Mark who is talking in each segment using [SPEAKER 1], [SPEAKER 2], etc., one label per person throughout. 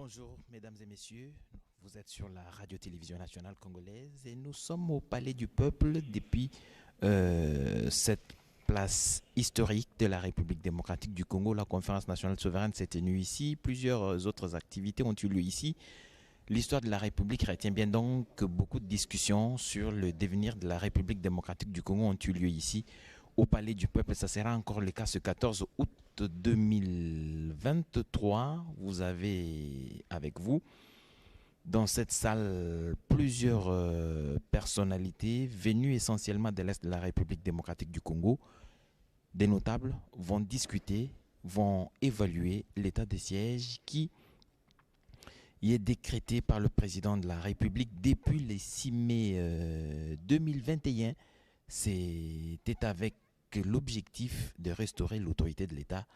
[SPEAKER 1] Bonjour mesdames et messieurs, vous êtes sur la radio-télévision nationale congolaise et nous sommes au Palais du Peuple depuis cette place historique de la République démocratique du Congo. La conférence nationale souveraine s'est tenue ici, plusieurs autres activités ont eu lieu ici. L'histoire de la République retient bien donc que beaucoup de discussions sur le devenir de la République démocratique du Congo ont eu lieu ici au Palais du Peuple. Ça sera encore le cas ce 14 août 2023. Vous avez avec vous dans cette salle plusieurs personnalités venues essentiellement de l'Est de la République démocratique du Congo. Des notables vont discuter, vont évaluer l'état de siège qui est décrété par le président de la République depuis le 6 mai 2021. C'était avec l'objectif de restaurer l'autorité de l'État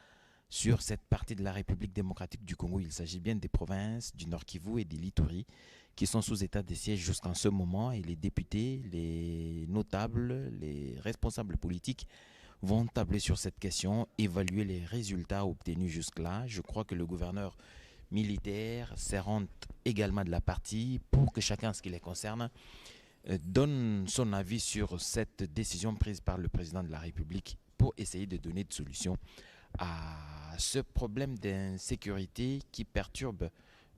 [SPEAKER 1] sur cette partie de la République démocratique du Congo. Il s'agit bien des provinces du Nord Kivu et de l'Ituri qui sont sous état de siège jusqu'en ce moment, et les députés, les notables, les responsables politiques vont tabler sur cette question, évaluer les résultats obtenus jusque-là. Je crois que le gouverneur militaire s'errant également de la partie pour que chacun, ce qui les concerne, donne son avis sur cette décision prise par le président de la République pour essayer de donner des solutions à ce problème d'insécurité qui perturbe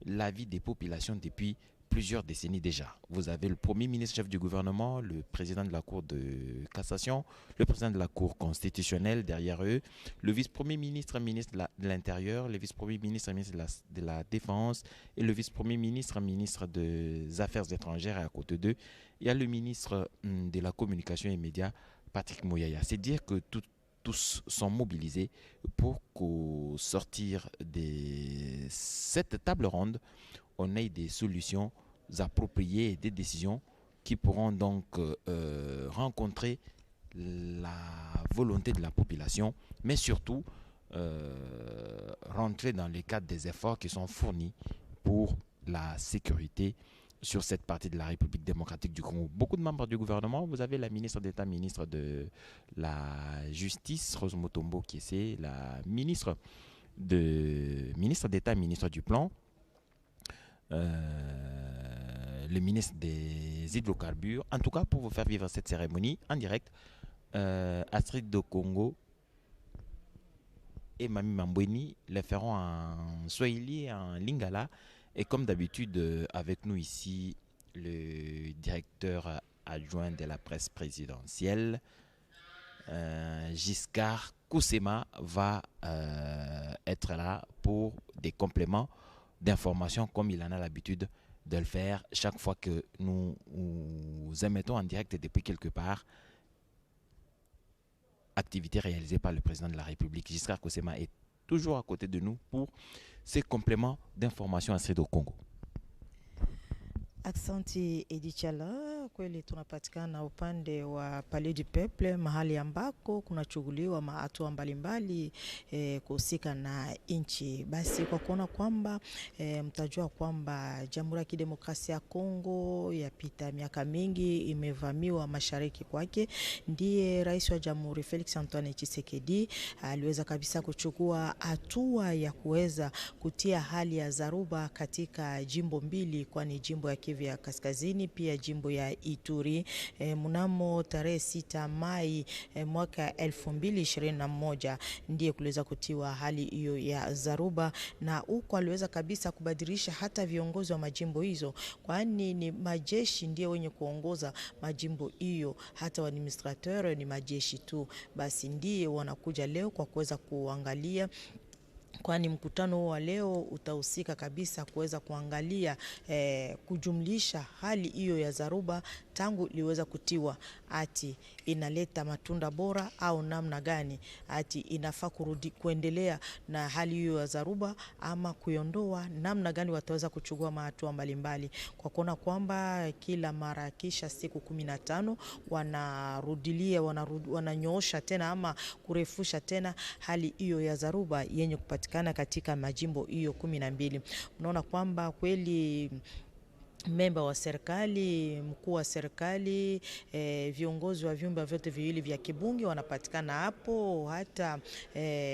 [SPEAKER 1] la vie des populations depuis plusieurs décennies déjà. Vous avez le premier ministre chef du gouvernement, le président de la Cour de cassation, le président de la Cour constitutionnelle derrière eux, le vice-premier ministre, ministre de l'Intérieur, le vice-premier ministre, ministre de la Défense et le vice-premier ministre, ministre des Affaires étrangères. Et à côté d'eux, il y a le ministre de la Communication et Médias, Patrick Mouyaya. C'est dire que tous sont mobilisés pour qu'au sortir de cette table ronde, on ait des solutions appropriées et des décisions qui pourront donc rencontrer la volonté de la population, mais surtout rentrer dans le cadre des efforts qui sont fournis pour la sécurité sur cette partie de la République démocratique du Congo. Beaucoup de membres du gouvernement, vous avez la ministre d'État, ministre de la Justice, Rose Mutombo Kiese, la ministre d'État, ministre du Plan, le ministre des hydrocarbures. En tout cas, pour vous faire vivre cette cérémonie en direct, Astrid de Congo et Mami Mambweni le feront en Swahili et en Lingala. Et comme d'habitude, avec nous ici, le directeur adjoint de la presse présidentielle, Giscard Koussema, va être là pour des compléments d'informations comme il en a l'habitude de le faire chaque fois que nous émettons en direct depuis quelque part. Activité réalisée par le président de la République. Giscard Koussema est toujours à côté de nous pour ces compléments d'information à au Congo.
[SPEAKER 2] Aksanti Edichala, kweli tunapatikana upande wa Palais du Peuple, mahali ambako kunachuguliwa hatua mbalimbali kuhusika na nchi. Basi kwa kuona kwamba mtajua kwamba Jamhuri ya Kidemokrasia ya Kongo yapita miaka mingi imevamiwa mashariki kwake, ndiye rais wa Jamhuri Felix Antoine Tshisekedi aliweza kabisa kuchukua hatua ya kuweza kutia hali ya dharura katika jimbo mbili, kwani jimbo ya Kivu ya Kaskazini pia jimbo ya Ituri mnamo tarehe 6 Mai mwaka 2021 ndiye kuliweza kutiwa hali hiyo ya dharura, na huko aliweza kabisa kubadilisha hata viongozi wa majimbo hizo, kwani ni majeshi ndiye wenye kuongoza majimbo hiyo, hata administrateur ni majeshi tu. Basi ndiye wanakuja leo kwa kuweza kuangalia, kwani mkutano wa leo utahusika kabisa kuweza kuangalia kujumlisha hali hiyo ya dharura tangu liweza kutiwa, ati inaleta matunda bora au namna gani, ati inafaa kuendelea na hali hiyo ya dharura ama kuiondoa, namna gani wataweza kuchukua hatua mbalimbali, kwa kuona kwamba kila mara kisha siku 15 wanarudilia wananyoosha tena ama kurefusha tena hali hiyo ya dharura yenye kupatikana katika majimbo hiyo 12. Unaona kwamba kweli memba wa serikali, mkuu wa serikali, viongozi wa vyumba vyote viwili vya kibunge wanapatikana hapo, hata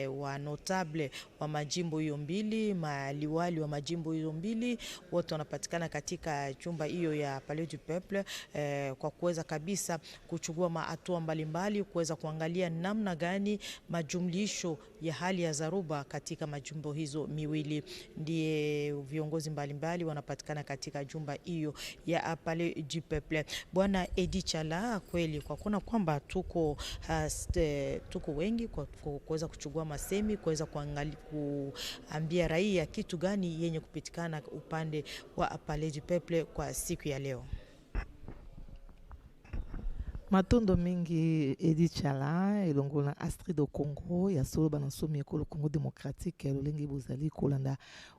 [SPEAKER 2] wa notable wa majimbo hiyo mbili, maliwali wa majimbo hiyo mbili, wote wanapatikana katika chumba hiyo ya Palais du Peuple, kwa kuweza kabisa kuchukua hatua mbalimbali, kuweza kuangalia namna gani majumlisho ya hali ya dharuba katika majimbo hizo miwili. Ndiye viongozi mbalimbali wanapatikana katika jumba hiyo ya Palais du Peuple. Bwana Edi Chala, kweli kwa kuna kwamba tuko wengi kwa kuweza kuchukua masemi, kuweza kuambia raia kitu gani yenye kupitikana upande wa Palais du Peuple kwa siku ya leo.
[SPEAKER 3] Matondo mingi Edi Chala elongola Astrid do Congo ya solo banasomi ekolo Congo démocratique lolengi bozali kolanda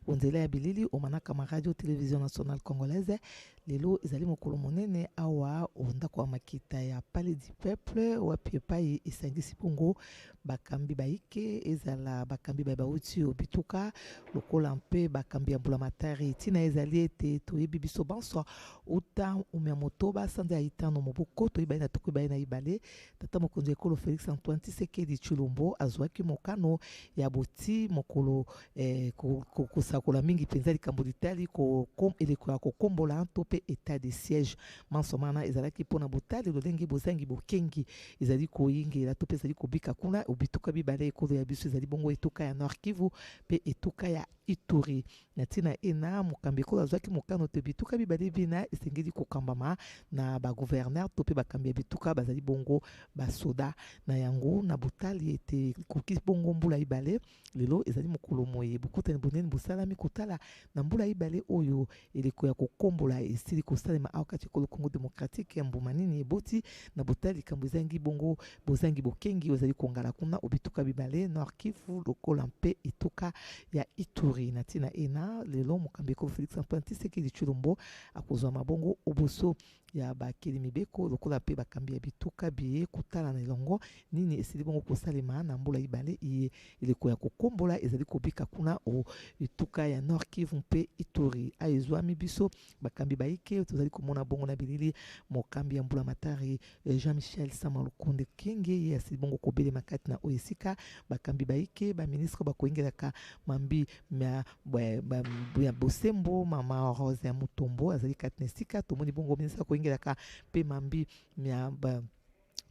[SPEAKER 3] onzela ya bilili omanaka ma radio télévision nationale congolaise lelo ezali mokolo monene awa onda kwa makita ya Palais du Peuple wapi epai esangisi bongo bakambi baike ezala bakambi bauti obituka lokola mpe bakambi ya mbulamatari tina ezali ete toyebi biso banso uta umya motoba sande ya itano moboko toyebai na tokoyebai na ibale tata mokonzi ekolo Félix Antoine Tshisekedi Tshilombo azwaki mokano ya boti mokolo kosakola mingi penza likambo litali eleko ya kokombola to mpe état de siège mansomana ezalaki mpona botali lolenge bozangi bokengi ezali koyingela to mpe ezali kobika kuna obituka bibale ekolo ya biso ezali bongo etuka ya Nord Kivu mpe etuka ya Ituri na tina ena mokambi ekolo azwaki mokano te bituka bibale bina esengeli kokambama na bagouverneur to mpe bakambi ya bituka bazali bongo basoda na yango na botali ete koki bongo mbula ibale lelo ezali mokolo moye bokutani bonene bosalami kotala na mbula ibale oyo eleko ya kokombola esili kosalema awa kati ekolo Congo démocratique ya mbuma nini eboti na botali likambo ezangi bongo bozangi bokengi ozali kongala kuna obituka bibale Nord Kivu lokola mpe etuka ya Ituri na tina ena lelo mokambi ekolo Félix Antoine Tshisekedi Tshilombo akozwa mabongo oboso ya bakeli mibeko lokola mpe bakambi ya bituka biye kotala na elongo nini esili bongo kosalema na mbula ibale iye eleko ya kokombola ezali kobika kuna o etuka ya Nord Kivu mpe Ituri aezwami biso bakambi baike tozali komona bongo na bilili mokambi ya mbula matari Jean-Michel Sama Lukonde Kenge ye asili bongo kobelema kati na oyesika bakambi baike baministre bakoingelaka mambi ya bosembo mama Rose ya Mutombo azali kati na esika tomoni bongo ministre koingelaka mpe mambi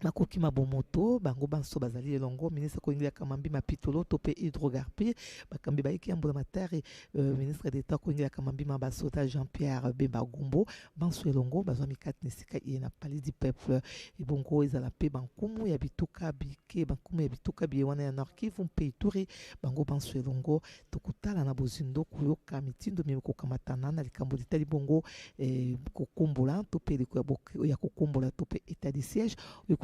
[SPEAKER 3] makoki mabomoto bango banso bazali elongo ministre koingelaka mambi mapitolo to pe hydrogarpie bakambi baiki ya mbula matari ministre d'etat koingelaka mambi mabasoda Jean-Pierre Bemba Gumbo banso elongo bazwa mikati na esika iye na Palais du Peuple ebongo ezala pe bankumu ya bituka bike bankumu ya bituka biye wana ya Nord Kivu mpe Ituri bango banso elongo tokutala na bozindo koyoka mitindo mimi kokamatana na likambo litali bongo kokombola to pe ya kokombola to pe état de siège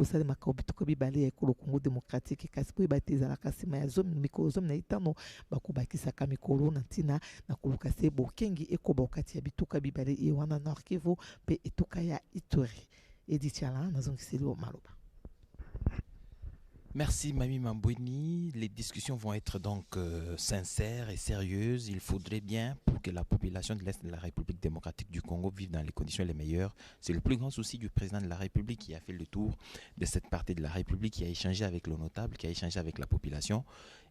[SPEAKER 3] kosalemaka obituka bibale ya ekolo Congo démocratique kasi po ebate ezalaka nsima ya mikolo zomi na itano bakobakisaka mikolo na ntina na koluka se bokengi ekoba okati ya bituka bibale ye wana Nord Kivu mpe etuka ya Ituri. Edi Chala nazongiseli o maloba.
[SPEAKER 1] Merci Mami Mambweni. Les discussions vont être donc sincères et sérieuses. Il faudrait bien pour que la population de l'Est de la République démocratique du Congo vive dans les conditions les meilleures. C'est le plus grand souci du président de la République qui a fait le tour de cette partie de la République, qui a échangé avec le notable, qui a échangé avec la population.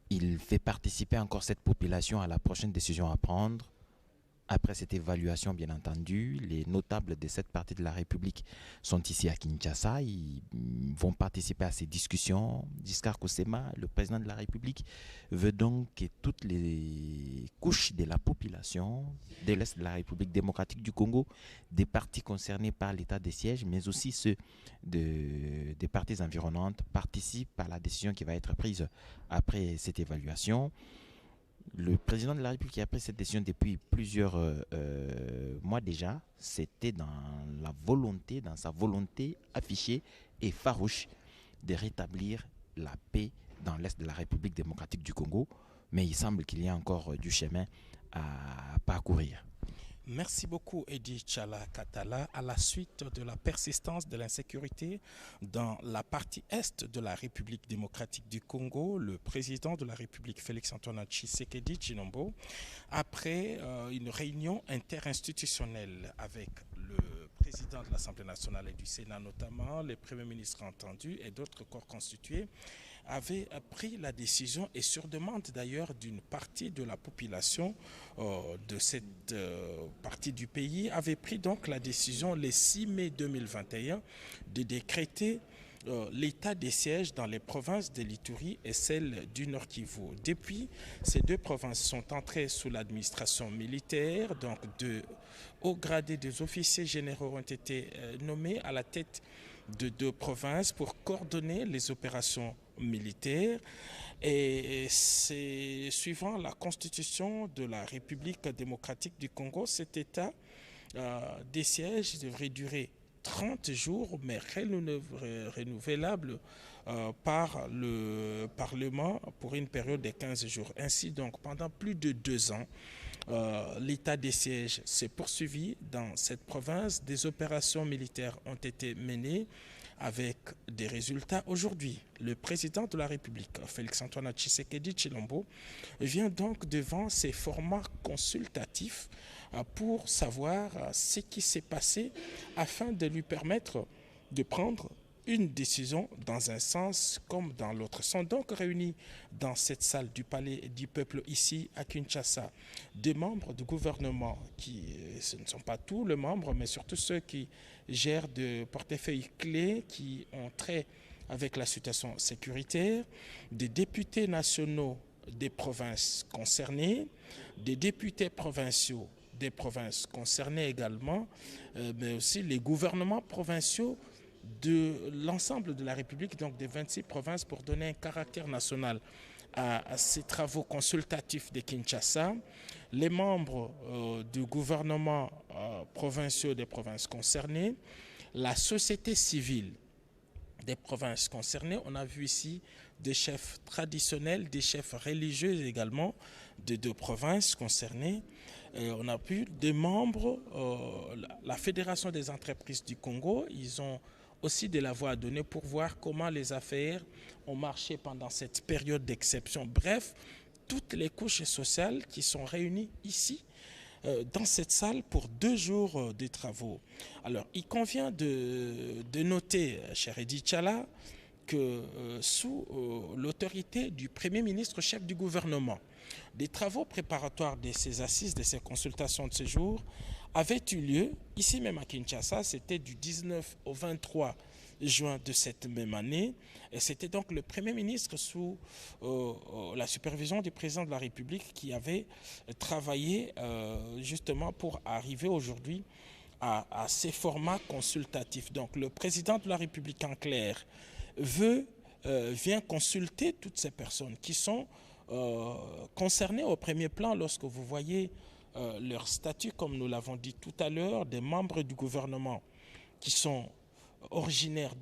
[SPEAKER 1] Il fait participer encore cette population à la prochaine décision à prendre. Après cette évaluation, bien entendu, les notables de cette partie de la République sont ici à Kinshasa. Ils vont participer à ces discussions. Giscard Kosema, le président de la République, veut donc que toutes les couches de la population de l'Est de la République démocratique du Congo, des partis concernés par l'état de siège, mais aussi ceux des parties environnantes, participent à la décision qui va être prise après cette évaluation. Le président de la République qui a pris cette décision depuis plusieurs mois déjà, c'était dans sa volonté affichée et farouche de rétablir la paix dans l'Est de la République démocratique du Congo. Mais il semble qu'il y a encore du chemin à parcourir.
[SPEAKER 4] Merci beaucoup, Edi Chala Katala. À la suite de la persistance de l'insécurité dans la partie est de la République démocratique du Congo, le président de la République, Félix-Antoine Tshisekedi Tshilombo, après une réunion interinstitutionnelle avec le président de l'Assemblée nationale et du Sénat notamment, les premiers ministres entendus et d'autres corps constitués, avait pris la décision, et sur demande d'ailleurs d'une partie de la population de cette partie du pays, avait pris donc la décision le 6 mai 2021 de décréter l'état des sièges dans les provinces de l'Ituri et celle du Nord Kivu. Depuis, ces deux provinces sont entrées sous l'administration militaire, donc de hauts gradés des officiers généraux ont été nommés à la tête de deux provinces pour coordonner les opérations militaires, et c'est suivant la constitution de la République démocratique du Congo, cet état des sièges devrait durer 30 jours, mais renouvelable par le Parlement pour une période de 15 jours. Ainsi donc, pendant plus de 2 ans, l'état des sièges s'est poursuivi dans cette province. Des opérations militaires ont été menées avec des résultats. Aujourd'hui, le président de la République, Félix-Antoine Tshisekedi Tshilombo, vient donc devant ces formats consultatifs pour savoir ce qui s'est passé afin de lui permettre de prendre une décision dans un sens comme dans l'autre. Sont donc réunis dans cette salle du Palais du Peuple ici à Kinshasa des membres du gouvernement ce ne sont pas tous les membres, mais surtout ceux qui gèrent de portefeuilles clés qui ont trait avec la situation sécuritaire, des députés nationaux des provinces concernées, des députés provinciaux des provinces concernées également, mais aussi les gouvernements provinciaux de l'ensemble de la République, donc des 26 provinces, pour donner un caractère national à ces travaux consultatifs de Kinshasa. Les membres du gouvernement provinciaux des provinces concernées, la société civile des provinces concernées. On a vu ici des chefs traditionnels, des chefs religieux également de deux provinces concernées. On a vu des membres, la Fédération des entreprises du Congo, ils ont aussi de la voix à donner pour voir comment les affaires ont marché pendant cette période d'exception. Bref, toutes les couches sociales qui sont réunies ici, dans cette salle pour 2 jours de travaux. Alors, il convient de noter, cher Edi Chala, que sous l'autorité du Premier ministre, chef du gouvernement, des travaux préparatoires de ces assises, de ces consultations de ce jour, avaient eu lieu, ici même à Kinshasa, c'était du 19 au 23 juin de cette même année, et c'était donc le Premier ministre sous la supervision du président de la République qui avait travaillé justement pour arriver aujourd'hui à ces formats consultatifs. Donc le président de la République en clair vient consulter toutes ces personnes qui sont concernées au premier plan lorsque vous voyez leur statut, comme nous l'avons dit tout à l'heure, des membres du gouvernement qui sont originaires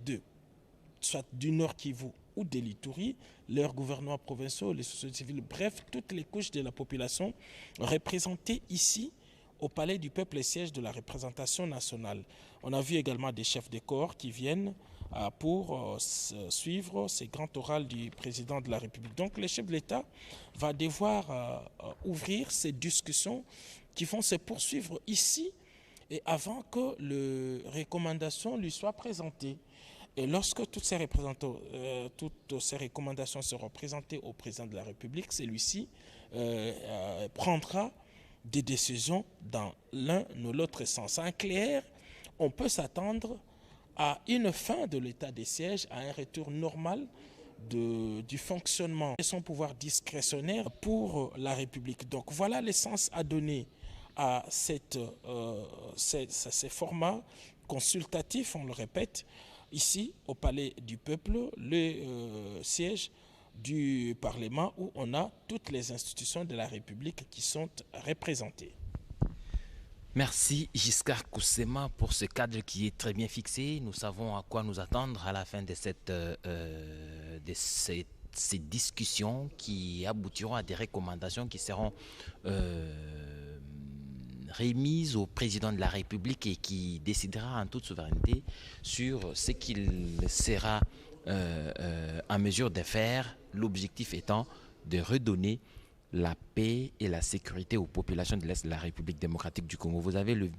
[SPEAKER 4] soit du Nord Kivu ou de l'Ituri, leurs gouvernements provinciaux, les sociétés civiles, bref, toutes les couches de la population représentées ici au Palais du Peuple et siège de la représentation nationale. On a vu également des chefs de corps qui viennent pour suivre ces grands orales du président de la République. Donc le chef de l'État va devoir ouvrir ces discussions qui vont se poursuivre ici et avant que les recommandations lui soient présentées. Et lorsque toutes ces recommandations seront présentées au président de la République, celui-ci prendra des décisions dans l'un ou l'autre sens. En clair, on peut s'attendre à une fin de l'état des sièges, à un retour normal du fonctionnement et son pouvoir discrétionnaire pour la République. Donc voilà l'essence à donner à ces formats consultatifs, on le répète, ici au Palais du Peuple, le siège du Parlement où on a toutes les institutions de la République qui sont représentées.
[SPEAKER 1] Merci Giscard Koussema pour ce cadre qui est très bien fixé. Nous savons à quoi nous attendre à la fin de ces discussions qui aboutiront à des recommandations qui seront remise au président de la République et qui décidera en toute souveraineté sur ce qu'il sera en mesure de faire, l'objectif étant de redonner la paix et la sécurité aux populations de l'Est de la République démocratique du Congo. Vous avez le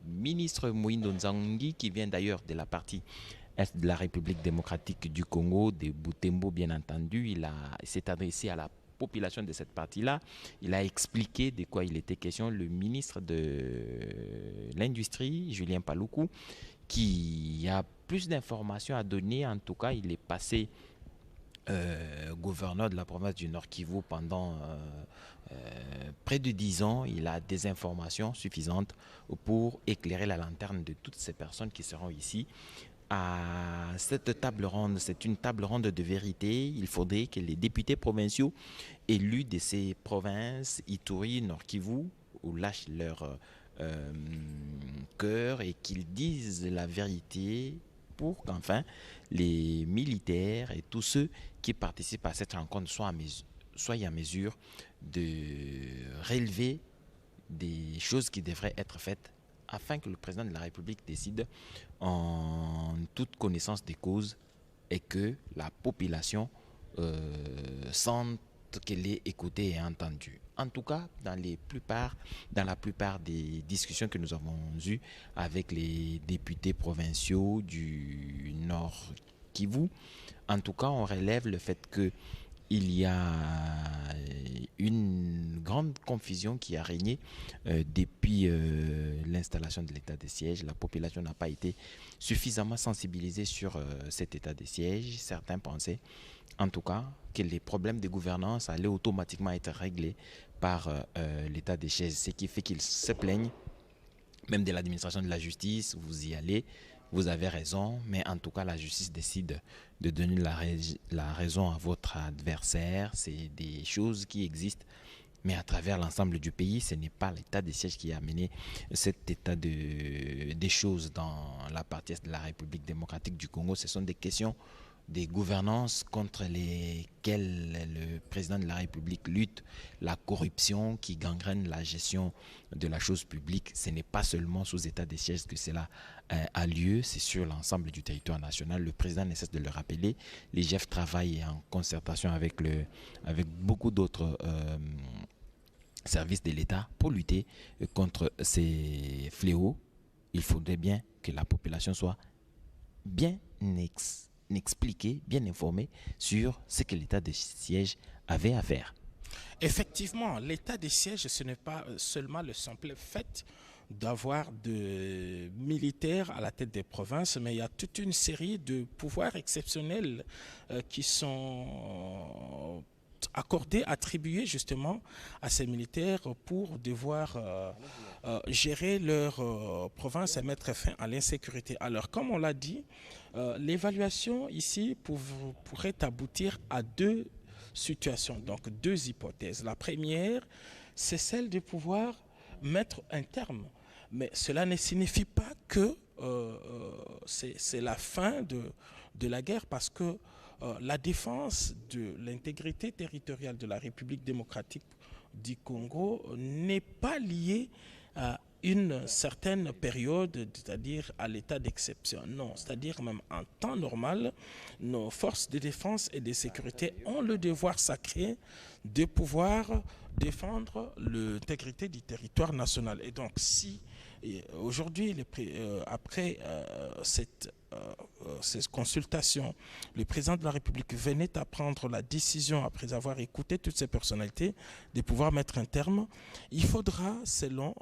[SPEAKER 1] ministre Moïndo Nzangi qui vient d'ailleurs de la partie Est de la République démocratique du Congo, de Butembo bien entendu. Il s'est adressé à la population de cette partie-là. Il a expliqué de quoi il était question. Le ministre de l'Industrie, Julien Paluku, qui a plus d'informations à donner. En tout cas, il est passé gouverneur de la province du Nord Kivu pendant près de 10 ans. Il a des informations suffisantes pour éclairer la lanterne de toutes ces personnes qui seront ici. À cette table ronde, c'est une table ronde de vérité. Il faudrait que les députés provinciaux élus de ces provinces, Ituri, Nord Kivu, lâchent leur cœur et qu'ils disent la vérité pour qu'enfin les militaires et tous ceux qui participent à cette rencontre soient en mesure de relever des choses qui devraient être faites afin que le président de la République décide en toute connaissance des causes et que la population sente qu'elle est écoutée et entendue. En tout cas, dans la plupart des discussions que nous avons eues avec les députés provinciaux du Nord Kivu, en tout cas, on relève le fait que il y a une grande confusion qui a régné depuis l'installation de l'état de siège. La population n'a pas été suffisamment sensibilisée sur cet état de siège. Certains pensaient, en tout cas, que les problèmes de gouvernance allaient automatiquement être réglés par l'état de siège, ce qui fait qu'ils se plaignent même de l'administration de la justice. Vous y allez, vous avez raison, mais en tout cas, la justice décide de donner la raison à votre adversaire. C'est des choses qui existent, mais à travers l'ensemble du pays. Ce n'est pas l'état de siège qui a amené cet état des choses dans la partie est de la République démocratique du Congo. Ce sont des questions des gouvernances contre lesquelles le président de la République lutte, la corruption qui gangrène la gestion de la chose publique. Ce n'est pas seulement sous état de siège que cela a lieu, c'est sur l'ensemble du territoire national. Le président ne cesse de le rappeler. Les GIEF travaillent en concertation avec beaucoup d'autres services de l'État pour lutter contre ces fléaux. Il faudrait bien que la population soit bien expliquée, bien informée sur ce que l'état de siège avait à faire.
[SPEAKER 4] Effectivement, l'état de siège, ce n'est pas seulement le simple fait d'avoir des militaires à la tête des provinces, mais il y a toute une série de pouvoirs exceptionnels qui sont accordés, attribués justement à ces militaires pour devoir gérer leur province et mettre fin à l'insécurité. Alors, comme on l'a dit, l'évaluation ici pourrait aboutir à deux situations, donc deux hypothèses. La première, c'est celle de pouvoir mettre un terme. Mais cela ne signifie pas que c'est la fin de la guerre, parce que la défense de l'intégrité territoriale de la République démocratique du Congo n'est pas liée à une certaine période, c'est-à-dire à l'état d'exception. Non, c'est-à-dire même en temps normal, nos forces de défense et de sécurité ont le devoir sacré de pouvoir défendre l'intégrité du territoire national. Et donc, si aujourd'hui, après cette consultation, le président de la République venait à prendre la décision, après avoir écouté toutes ces personnalités, de pouvoir mettre un terme, il faudra, selon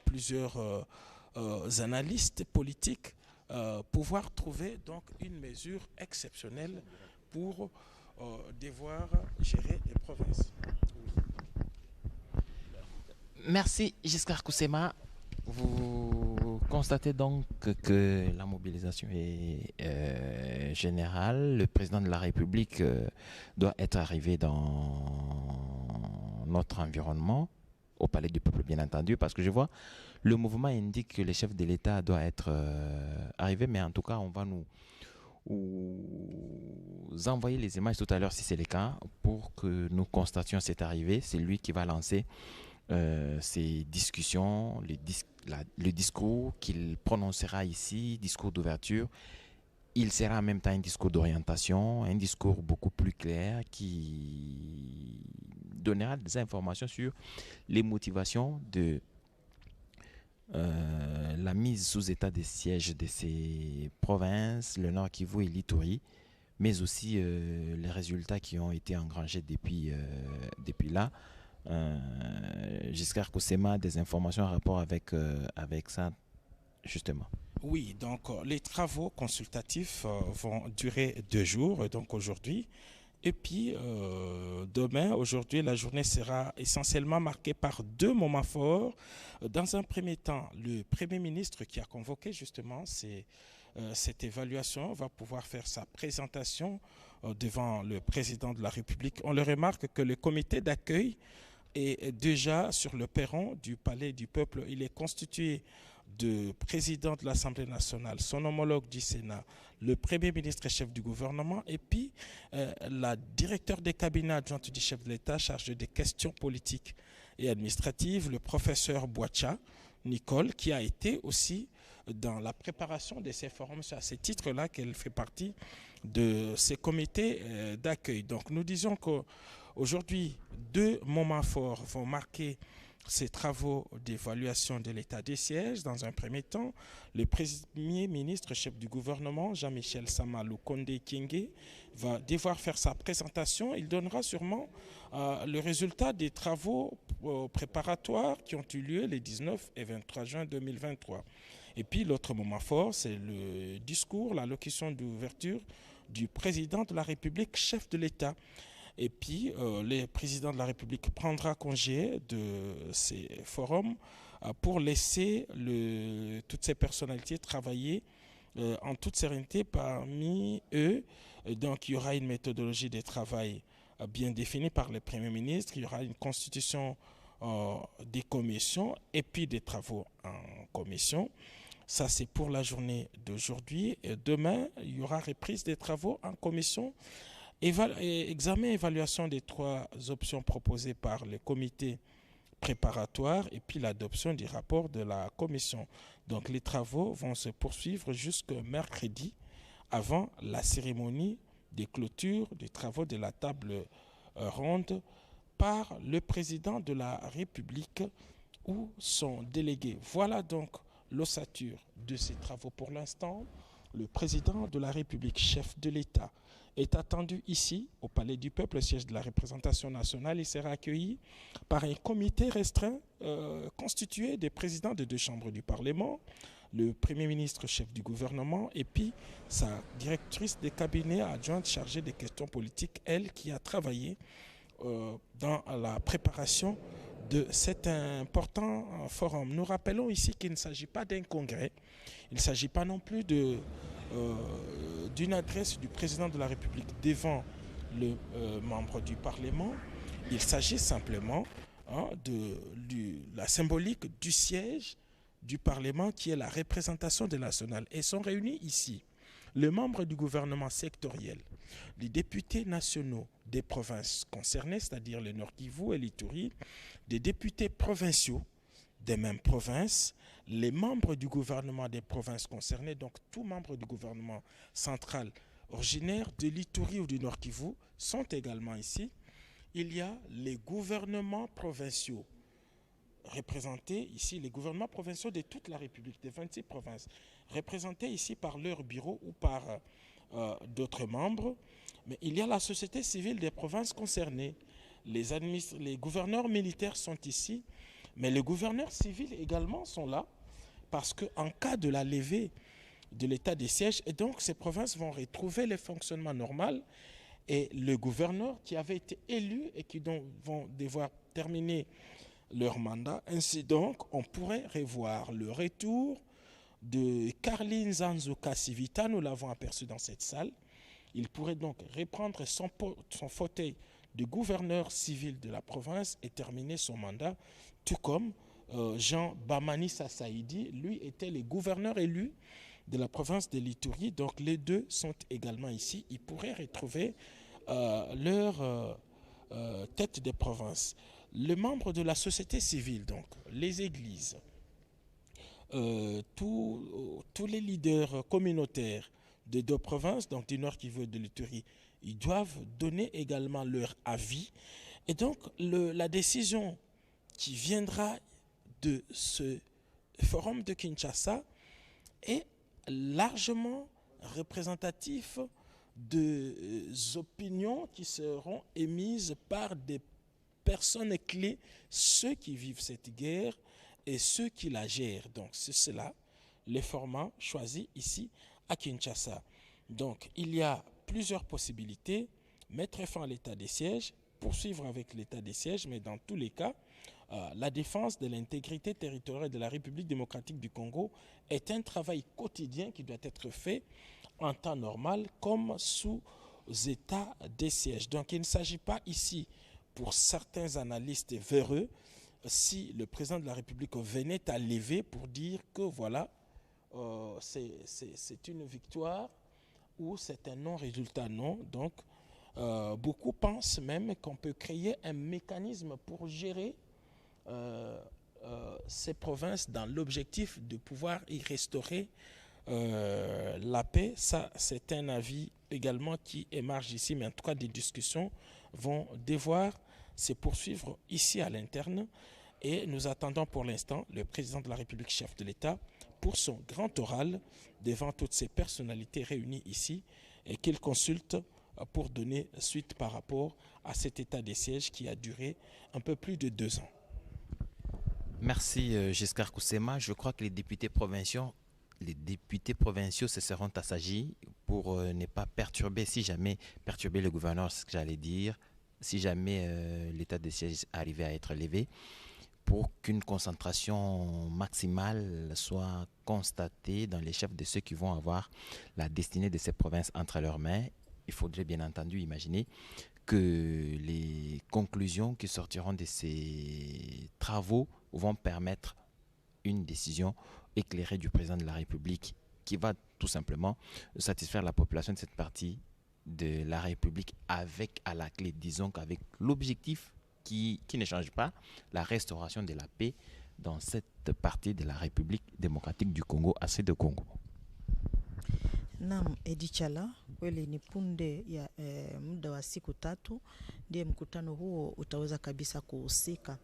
[SPEAKER 4] plusieurs analystes politiques, pouvoir trouver donc une mesure exceptionnelle pour devoir gérer les provinces.
[SPEAKER 1] Merci Giscard Koussema. Vous constatez donc que la mobilisation est générale. Le président de la République doit être arrivé dans notre environnement, au Palais du Peuple bien entendu, parce que je vois le mouvement indique que le chef de l'État doit être arrivé, mais en tout cas on va nous envoyer les images tout à l'heure si c'est le cas, pour que nous constations cette arrivée. C'est lui qui va lancer ces discussions, le discours qu'il prononcera ici, discours d'ouverture, il sera en même temps un discours d'orientation, un discours beaucoup plus clair qui donnera des informations sur les motivations de la mise sous état de siège de ces provinces, le Nord Kivu et l'Ituri, mais aussi les résultats qui ont été engrangés depuis là. J'espère que Sema a des informations en rapport avec ça, justement.
[SPEAKER 4] Oui, donc les travaux consultatifs vont durer 2 jours, donc aujourd'hui. Et puis demain, aujourd'hui, la journée sera essentiellement marquée par 2 moments forts. Dans un premier temps, le Premier ministre qui a convoqué justement cette évaluation va pouvoir faire sa présentation devant le président de la République. On le remarque que le comité d'accueil est déjà sur le perron du Palais du Peuple. Il est constitué de président de l'Assemblée nationale, son homologue du Sénat, le Premier ministre et chef du gouvernement, et puis la directeur des cabinets adjointe du chef de l'État chargée des questions politiques et administratives, le professeur Boacha Nicole, qui a été aussi dans la préparation de ces forums. C'est à ce titre-là qu'elle fait partie de ces comités d'accueil. Donc nous disons qu'aujourd'hui, 2 moments forts vont marquer ces travaux d'évaluation de l'état des sièges. Dans un premier temps, le Premier ministre, chef du gouvernement, Jean-Michel Sama Lukonde Kyenge, va devoir faire sa présentation. Il donnera sûrement le résultat des travaux préparatoires qui ont eu lieu les 19 et 23 juin 2023. Et puis l'autre moment fort, c'est le discours, l'allocution d'ouverture du président de la République, chef de l'État. Et puis, le président de la République prendra congé de ces forums pour laisser toutes ces personnalités travailler en toute sérénité parmi eux. Donc, il y aura une méthodologie de travail bien définie par le Premier ministre. Il y aura une constitution des commissions et puis des travaux en commission. Ça, c'est pour la journée d'aujourd'hui. Demain, il y aura reprise des travaux en commission. Examen et évaluation des 3 options proposées par le comité préparatoire et puis l'adoption du rapport de la commission. Donc les travaux vont se poursuivre jusqu'au mercredi avant la cérémonie de clôture des travaux de la table ronde par le président de la République ou son délégué. Voilà donc l'ossature de ces travaux pour l'instant. Le président de la République, chef de l'État, est attendu ici, au Palais du Peuple, siège de la représentation nationale. Il sera accueilli par un comité restreint constitué des présidents de 2 chambres du Parlement, le Premier ministre, chef du gouvernement, et puis sa directrice des cabinets adjointe chargée des questions politiques, elle qui a travaillé dans la préparation de cet important forum. Nous rappelons ici qu'il ne s'agit pas d'un congrès, il ne s'agit pas non plus d'une adresse du président de la République devant le membre du Parlement. Il s'agit simplement de la symbolique du siège du Parlement qui est la représentation des nationales. Et sont réunis ici les membres du gouvernement sectoriel, les députés nationaux des provinces concernées, c'est-à-dire le Nord Kivu et l'Ituri, des députés provinciaux des mêmes provinces, les membres du gouvernement des provinces concernées, donc tous membres du gouvernement central originaires de l'Ituri ou du Nord Kivu sont également ici. Il y a les gouvernements provinciaux représentés ici, les gouvernements provinciaux de toute la République, des 26 provinces, représentés ici par leur bureau ou par d'autres membres. Mais il y a la société civile des provinces concernées. Les gouverneurs militaires sont ici, mais les gouverneurs civils également sont là, parce qu'en cas de la levée de l'état des sièges, et donc ces provinces vont retrouver le fonctionnement normal, et le gouverneur qui avait été élu et qui donc vont devoir terminer leur mandat. Ainsi donc, on pourrait revoir le retour de Carline Zanzuka Sivita, nous l'avons aperçu dans cette salle. Il pourrait donc reprendre son fauteuil de gouverneur civil de la province et terminer son mandat, tout comme Jean Bamani Saïdi, lui était le gouverneur élu de la province de l'Ituri. Donc les deux sont également ici. Ils pourraient retrouver leur tête de province. les membres de la société civile, donc les églises, tous les leaders communautaires des deux provinces, donc du Nord Kivu et de l'Ituri, ils doivent donner également leur avis. Et donc, la décision qui viendra de ce forum de Kinshasa est largement représentatif des opinions qui seront émises par des personnes clés, ceux qui vivent cette guerre et ceux qui la gèrent. Donc, c'est cela, le format choisi ici à Kinshasa. Donc, il y a plusieurs possibilités. Mettre fin à l'état des sièges, poursuivre avec l'état des sièges, mais dans tous les cas, la défense de l'intégrité territoriale de la République démocratique du Congo est un travail quotidien qui doit être fait en temps normal comme sous état des sièges. Donc il ne s'agit pas ici, pour certains analystes véreux, si le président de la République venait à lever pour dire que voilà, c'est une victoire ou c'est un non-résultat. Non. Donc beaucoup pensent même qu'on peut créer un mécanisme pour gérer ces provinces dans l'objectif de pouvoir y restaurer la paix. Ça, c'est un avis également qui émerge ici, mais en tout cas des discussions vont devoir se poursuivre ici à l'interne et nous attendons pour l'instant le président de la République, chef de l'État, pour son grand oral devant toutes ces personnalités réunies ici et qu'il consulte pour donner suite par rapport à cet état des sièges qui a duré un peu plus de 2 ans.
[SPEAKER 1] Merci Giscard Koussema. Je crois que les députés provinciaux se seront assagis pour ne pas perturber, si jamais perturber le gouverneur, c'est ce que j'allais dire, si jamais l'état de siège arrivait à être levé, pour qu'une concentration maximale soit constatée dans les chefs de ceux qui vont avoir la destinée de ces provinces entre leurs mains. Il faudrait bien entendu imaginer que les conclusions qui sortiront de ces travaux vont permettre une décision éclairée du président de la République qui va tout simplement satisfaire la population de cette partie de la République avec à la clé, disons qu'avec l'objectif qui ne change pas, la restauration de la paix dans cette partie de la République démocratique du Congo, assez de Congo.
[SPEAKER 2] Naam, Edi Chala, kweli ni punde ya muda wa siku 3 ndiye mkutano huo utaweza kabisa kuhusika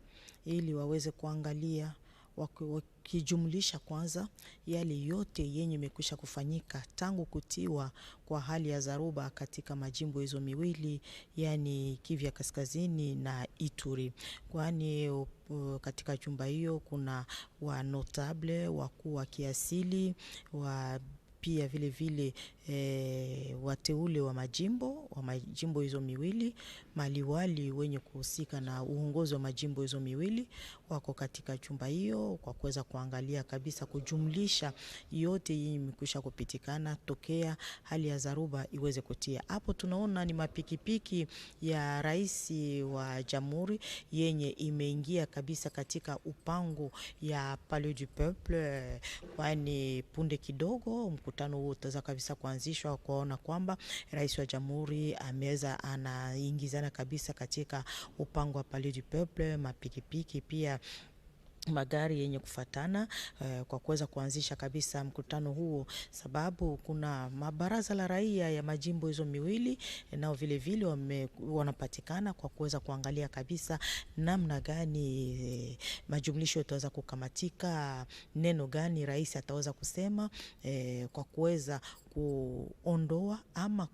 [SPEAKER 2] ili waweze kuangalia wakijumlisha kwanza yale yote yenye imekwisha kufanyika tangu kutiwa kwa hali ya dharuba katika majimbo hizo miwili, yani Kivu ya Kaskazini na Ituri. Kwani katika chumba hiyo kuna wa notable, wakuu wa kiasili, wa pia vile vile wateule wa majimbo hizo miwili, maliwali wenye kuhusika na uongozi wa majimbo hizo miwili wako katika chumba hiyo kwa kuweza kuangalia kabisa kujumlisha yote hii imekwisha kupitikana tokea hali ya dharuba iweze kutia. Hapo tunaona ni mapikipiki ya rais wa jamhuri yenye imeingia kabisa katika upango ya Palais du Peuple, kwani punde kidogo mkutano huo utaweza kabisa kuanzishwa kuona kwamba rais wa jamhuri ameweza anaingizana kabisa katika upango wa Palais du Peuple, mapikipiki pia magari yenye kufatana kwa kuweza kuanzisha kabisa mkutano huo, sababu kuna mabaraza la raia ya majimbo hizo miwili nao vile vile wanapatikana kwa kuweza kuangalia kabisa namna gani majumlisho yataweza kukamatika, neno gani rais ataweza kusema kwa kuweza kuondoa ama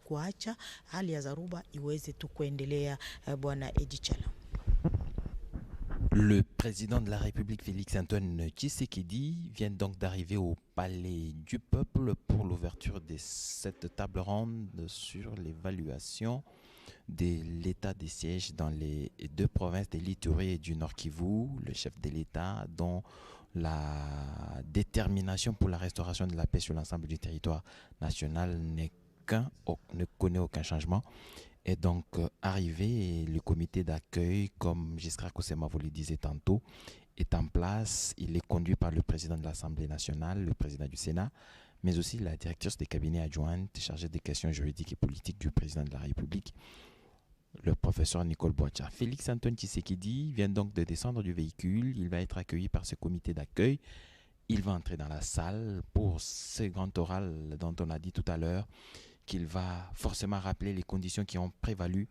[SPEAKER 2] kuacha hali ya dharuba iweze tu kuendelea. Bwana Edi Chala.
[SPEAKER 1] Le président de la République, Félix-Antoine Tshisekedi, vient donc d'arriver au Palais du Peuple pour l'ouverture de cette table ronde sur l'évaluation de l'état des sièges dans les deux provinces de l'Ituri et du Nord Kivu. Le chef de l'État, dont la détermination pour la restauration de la paix sur l'ensemble du territoire national ne connaît aucun changement, est donc arrivé. Et le comité d'accueil, comme Giscard Koussema vous le disait tantôt, est en place. Il est conduit par le président de l'Assemblée nationale, le président du Sénat, mais aussi la directrice des cabinets adjointes chargée des questions juridiques et politiques du président de la République. le professeur Nicole Boacha. Félix Antoine Tshisekedi vient donc de descendre du véhicule. Il va être accueilli par ce comité d'accueil. Il va entrer dans la salle pour ce grand oral dont on a dit tout à l'heure qu'il va forcément rappeler les conditions qui ont prévalu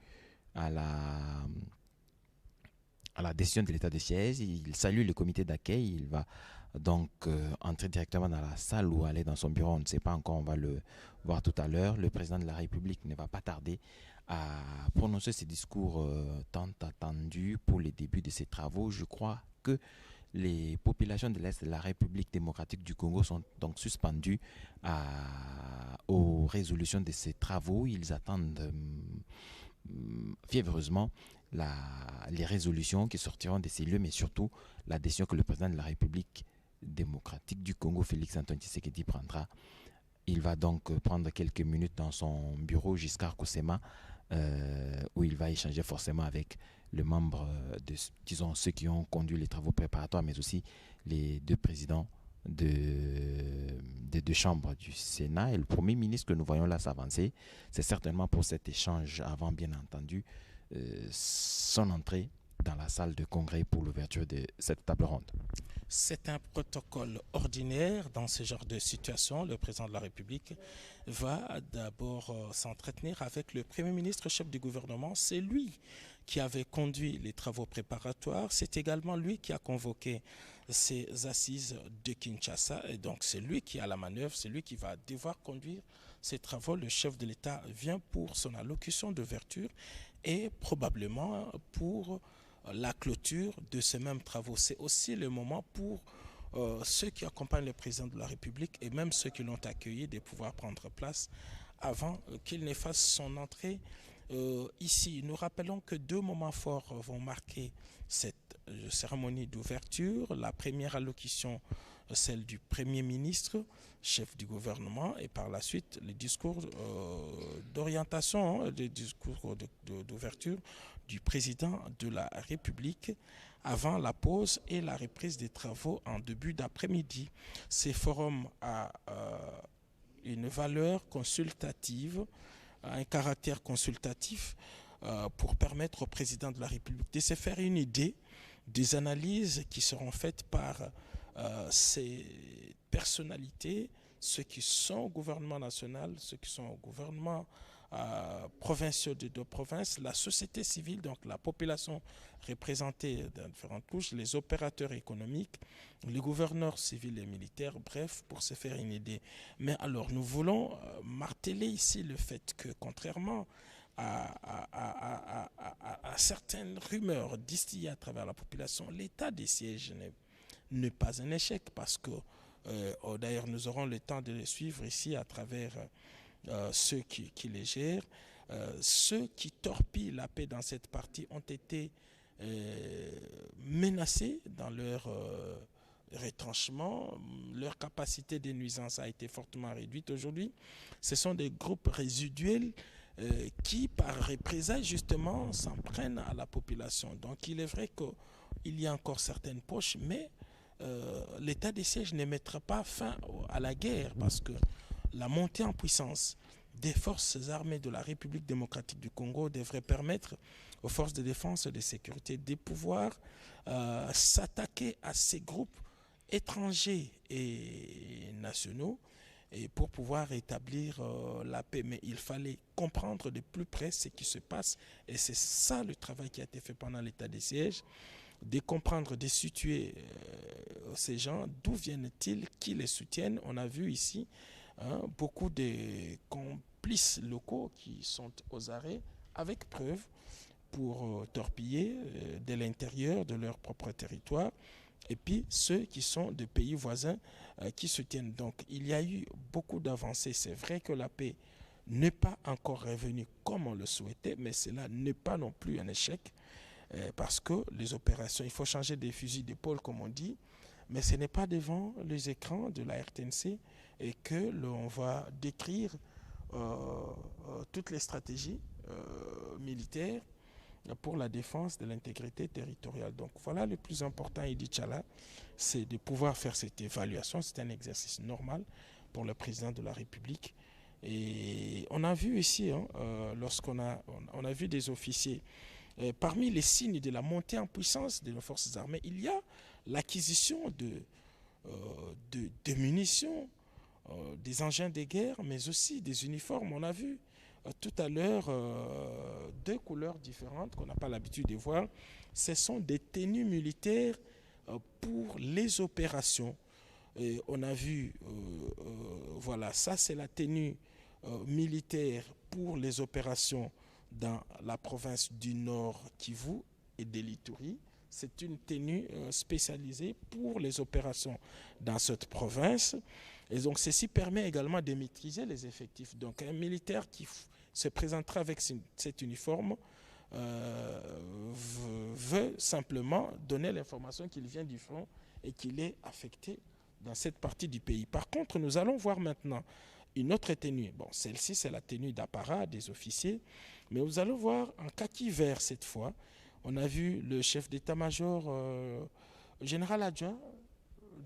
[SPEAKER 1] à la décision de l'état de siège. Il salue le comité d'accueil. Il va donc entrer directement dans la salle ou aller dans son bureau. On ne sait pas encore, on va le voir tout à l'heure. Le président de la République ne va pas tarder à prononcer ses discours tant attendus pour le début de ses travaux. Je crois que les populations de l'Est de la République démocratique du Congo sont donc suspendues aux résolutions de ces travaux. Ils attendent fiévreusement les résolutions qui sortiront de ces lieux, mais surtout la décision que le président de la République démocratique du Congo, Félix Antoine Tshisekedi, prendra. Il va donc prendre quelques minutes dans son bureau Giscard Koussema, où il va échanger forcément avec les membres, disons ceux qui ont conduit les travaux préparatoires, mais aussi les deux présidents des deux chambres du Sénat. Et le premier ministre que nous voyons là s'avancer, c'est certainement pour cet échange avant, bien entendu, son entrée dans la salle de congrès pour l'ouverture de cette table ronde.
[SPEAKER 4] C'est un protocole ordinaire dans ce genre de situation. Le président de la République va d'abord s'entretenir avec le Premier ministre, chef du gouvernement. C'est lui qui avait conduit les travaux préparatoires. C'est également lui qui a convoqué ces assises de Kinshasa. Et donc c'est lui qui a la manœuvre, c'est lui qui va devoir conduire ces travaux. Le chef de l'État vient pour son allocution d'ouverture et probablement pour la clôture de ces mêmes travaux. C'est aussi le moment pour ceux qui accompagnent le président de la République et même ceux qui l'ont accueilli de pouvoir prendre place avant qu'il ne fasse son entrée ici. Nous rappelons que deux moments forts vont marquer cette cérémonie d'ouverture. La première allocution, celle du Premier ministre, chef du gouvernement, et par la suite les discours d'orientation, les discours d'ouverture du président de la République avant la pause et la reprise des travaux en début d'après-midi. Ces forums a une valeur consultative, un caractère consultatif pour permettre au président de la République de se faire une idée des analyses qui seront faites par ces personnalités, ceux qui sont au gouvernement national, ceux qui sont au gouvernement provinciaux de deux provinces, la société civile, donc la population représentée dans différentes couches, les opérateurs économiques, les gouverneurs civils et militaires, bref, pour se faire une idée. Mais alors, nous voulons marteler ici le fait que, contrairement à certaines rumeurs distillées à travers la population, l'état des sièges n'est pas un échec, parce que, d'ailleurs, nous aurons le temps de les suivre ici à travers ceux qui les gèrent. Ceux qui torpillent la paix dans cette partie ont été menacés dans leur retranchement. Leur capacité de nuisance a été fortement réduite aujourd'hui. Ce sont des groupes résiduels qui, par représailles, justement, s'en prennent à la population. Donc, il est vrai qu'il y a encore certaines poches, mais l'état des sièges ne mettra pas fin à la guerre, parce que la montée en puissance des forces armées de la République démocratique du Congo devrait permettre aux forces de défense et de sécurité de pouvoir s'attaquer à ces groupes étrangers et nationaux, et pour pouvoir établir la paix. Mais il fallait comprendre de plus près ce qui se passe, et c'est ça le travail qui a été fait pendant l'état des sièges, de comprendre, de situer ces gens, d'où viennent-ils, qui les soutiennent. On a vu ici beaucoup de complices locaux qui sont aux arrêts avec preuve pour torpiller de l'intérieur de leur propre territoire, et puis ceux qui sont de pays voisins qui soutiennent. Donc il y a eu beaucoup d'avancées. C'est vrai que la paix n'est pas encore revenue comme on le souhaitait, mais cela n'est pas non plus un échec, parce que les opérations, il faut changer des fusils d'épaule comme on dit, mais ce n'est pas devant les écrans de la RTNC et que l'on va décrire toutes les stratégies militaires pour la défense de l'intégrité territoriale. Donc voilà le plus important, Idi Tchala, c'est de pouvoir faire cette évaluation. C'est un exercice normal pour le président de la République, Et on a vu ici, lorsqu'on on a vu des officiers, parmi les signes de la montée en puissance de nos forces armées, il y a l'acquisition de munitions, des engins de guerre, mais aussi des uniformes. On a vu tout à l'heure deux couleurs différentes qu'on n'a pas l'habitude de voir. Ce sont des tenues militaires pour les opérations. Et on a vu, voilà, ça c'est la tenue militaire pour les opérations dans la province du Nord Kivu et de l'Ituri. C'est une tenue spécialisée pour les opérations dans cette province. Et donc, ceci permet également de maîtriser les effectifs. Donc, un militaire qui se présentera avec cet uniforme veut simplement donner l'information qu'il vient du front et qu'il est affecté dans cette partie du pays. Par contre, nous allons voir maintenant une autre tenue. Bon, celle-ci, c'est la tenue d'apparat des officiers, mais nous allons voir en kaki vert cette fois. On a vu le chef d'état-major, général adjoint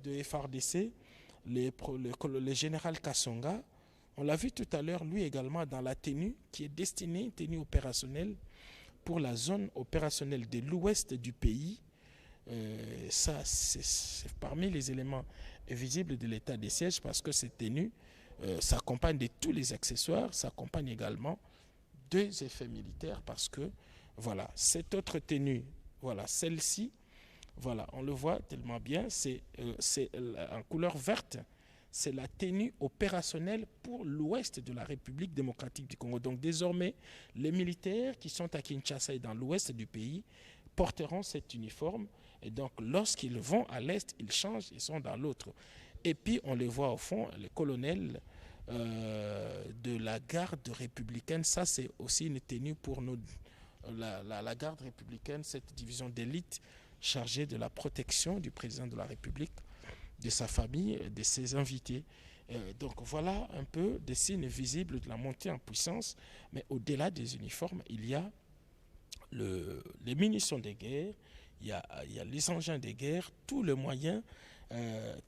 [SPEAKER 4] de FARDC, le général Kassonga. On l'a vu tout à l'heure, lui également, dans la tenue qui est destinée, une tenue opérationnelle pour la zone opérationnelle de l'ouest du pays. Ça, c'est parmi les éléments visibles de l'état des sièges parce que cette tenue s'accompagne de tous les accessoires, s'accompagne également des effets militaires parce que, voilà, cette autre tenue, voilà, celle-ci, voilà, on le voit tellement bien, c'est en couleur verte, c'est la tenue opérationnelle pour l'ouest de la République démocratique du Congo. Donc désormais, les militaires qui sont à Kinshasa et dans l'ouest du pays porteront cet uniforme. Et donc lorsqu'ils vont à l'est, ils changent, ils sont dans l'autre. Et puis on les voit au fond, les colonels de la garde républicaine. Ça c'est aussi une tenue pour la garde républicaine, cette division d'élite chargée de la protection du président de la République, de sa famille, de ses invités. Donc voilà un peu des signes visibles de la montée en puissance, mais au-delà des uniformes, il y a les munitions de guerre, il y a les engins de guerre, tous les moyens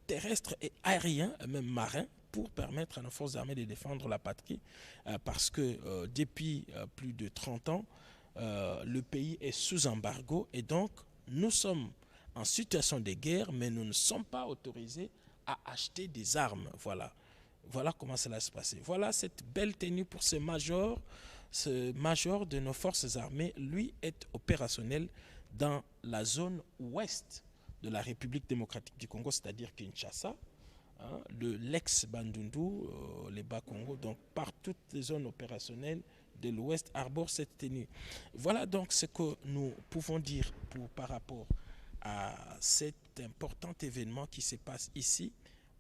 [SPEAKER 4] terrestres et aériens, même marins, pour permettre à nos forces armées de défendre la patrie, parce que depuis plus de 30 ans, le pays est sous embargo et donc nous sommes en situation de guerre, mais nous ne sommes pas autorisés à acheter des armes. Voilà comment cela se passe. Voilà cette belle tenue pour ce major de nos forces armées. Lui est opérationnel dans la zone ouest de la République démocratique du Congo, c'est-à-dire Kinshasa, l'ex-Bandundu, les Bas-Congo, donc par toutes les zones opérationnelles de l'ouest arborent cette tenue. Voilà donc ce que nous pouvons dire par rapport à cet important événement qui se passe ici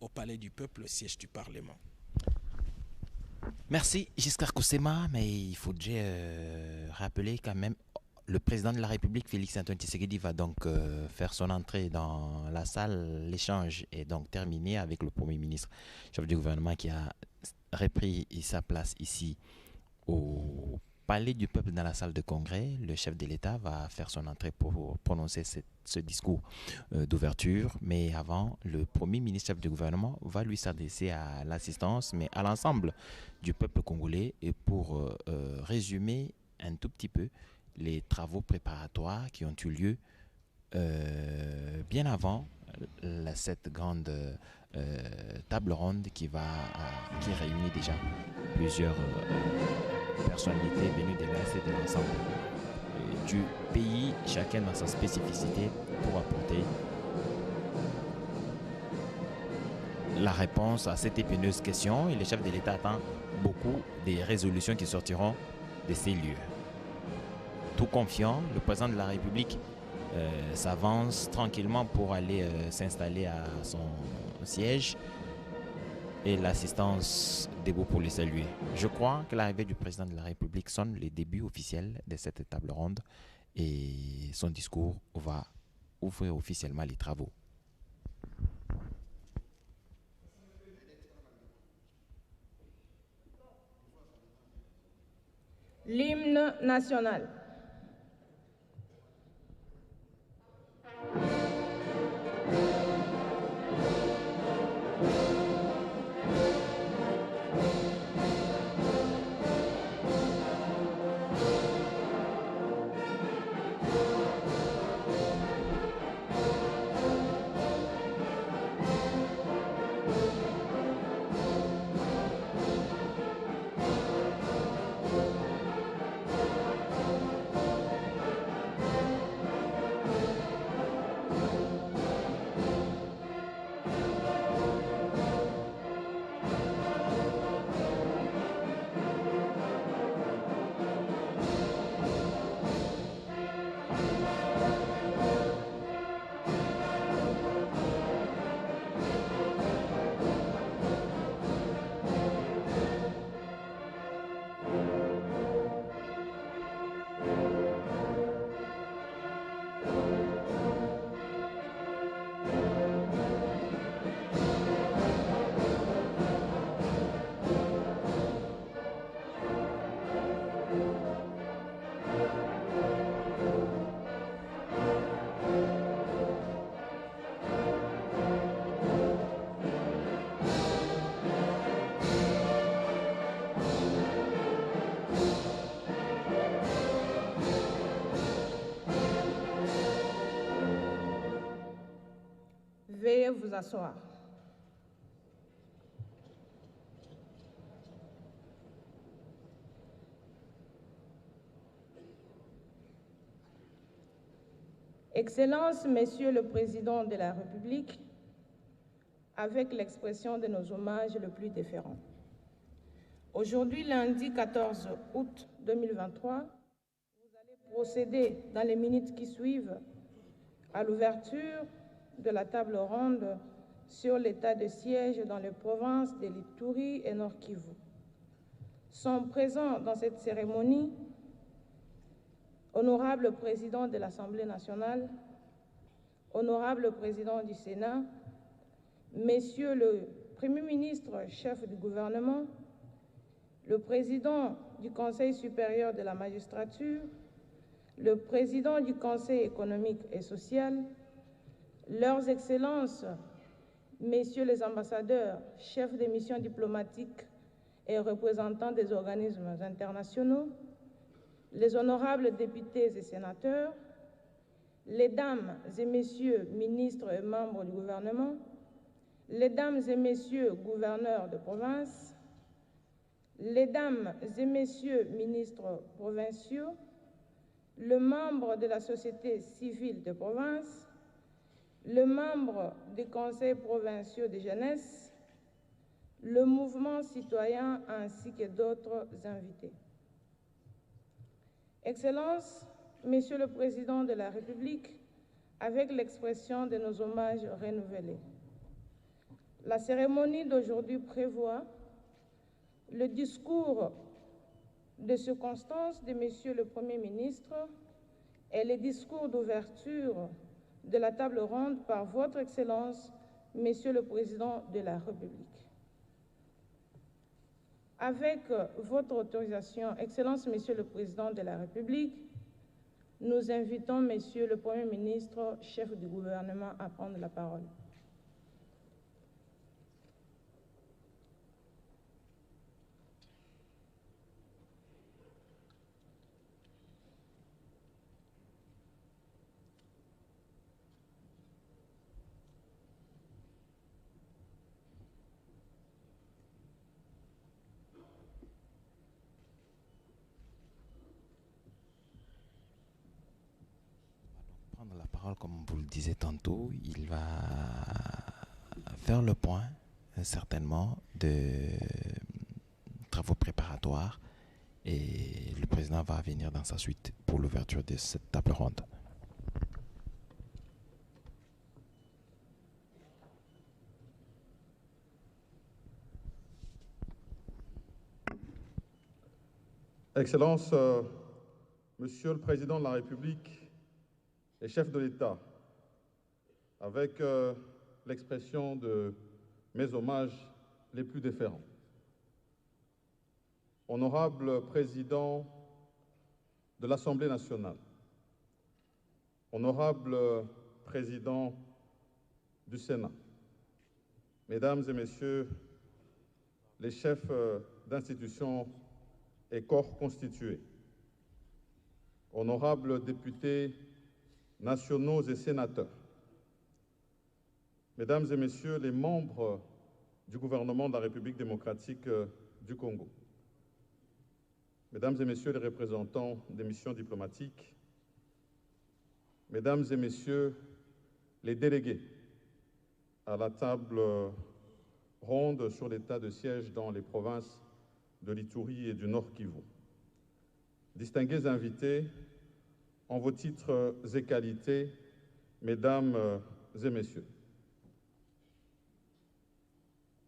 [SPEAKER 4] au Palais du Peuple, au siège du Parlement.
[SPEAKER 1] Merci Giscard Koussema, mais il faudrait rappeler quand même le président de la République, Félix-Antoine Tshisekedi, va donc faire son entrée dans la salle. L'échange est donc terminé avec le Premier ministre, chef du gouvernement, qui a repris sa place ici au Palais du Peuple dans la salle de congrès. Le chef de l'État va faire son entrée pour prononcer ce discours d'ouverture. Mais avant, le Premier ministre chef du gouvernement va lui s'adresser à l'assistance, mais à l'ensemble du peuple congolais, et pour résumer un tout petit peu les travaux préparatoires qui ont eu lieu bien avant cette grande table ronde qui réunit déjà plusieurs personnalités venues de l'Est et de l'ensemble du pays, chacun dans sa spécificité, pour apporter la réponse à cette épineuse question. Et le chef de l'État attend beaucoup des résolutions qui sortiront de ces lieux. Tout confiant, le président de la République s'avance tranquillement pour aller s'installer à son siège, et l'assistance debout pour le saluer. Je crois que l'arrivée du président de la République sonne les débuts officiels de cette table ronde, et son discours va ouvrir officiellement les travaux.
[SPEAKER 5] L'hymne national. vous asseoir. Excellences, Messieurs le Président de la République, avec l'expression de nos hommages le plus déférents. Aujourd'hui, lundi 14 août 2023, vous allez procéder dans les minutes qui suivent à l'ouverture de la table ronde sur l'état de siège dans les provinces de l'Ituri et Nord Kivu. Sont présents dans cette cérémonie Honorable Président de l'Assemblée nationale, Honorable Président du Sénat, Messieurs le Premier ministre, chef du gouvernement, le Président du Conseil supérieur de la magistrature, le Président du Conseil économique et social, Leurs Excellences, Messieurs les ambassadeurs, chefs des missions diplomatiques et représentants des organismes internationaux, les honorables députés et sénateurs, les dames et messieurs ministres et membres du gouvernement, les dames et messieurs gouverneurs de province, les dames et messieurs ministres provinciaux, le membre de la société civile de province, le membre des conseils provinciaux de jeunesse, le mouvement citoyen ainsi que d'autres invités. Excellences, Monsieur le Président de la République, avec l'expression de nos hommages renouvelés. La cérémonie d'aujourd'hui prévoit le discours de circonstance de Monsieur le Premier ministre et les discours d'ouverture de la table ronde par Votre Excellence, Monsieur le Président de la République. Avec votre autorisation, Excellence, Monsieur le Président de la République, nous invitons Monsieur le Premier ministre, chef du gouvernement, à prendre la parole.
[SPEAKER 1] Prendre la parole, comme vous le disiez tantôt, il va faire le point, certainement, de travaux préparatoires et le président va venir dans sa suite pour l'ouverture de cette table ronde.
[SPEAKER 6] Excellences, Monsieur le Président de la République et chef de l'État, avec l'expression de mes hommages les plus déférents. Honorable Président de l'Assemblée nationale, Honorable Président du Sénat, Mesdames et Messieurs les chefs d'institutions et corps constitués, honorables députés nationaux et sénateurs, Mesdames et Messieurs les membres du gouvernement de la République démocratique du Congo, Mesdames et Messieurs les représentants des missions diplomatiques, Mesdames et Messieurs les délégués à la table ronde sur l'état de siège dans les provinces de l'Ituri et du Nord Kivu, distingués invités, en vos titres et qualités, Mesdames et Messieurs.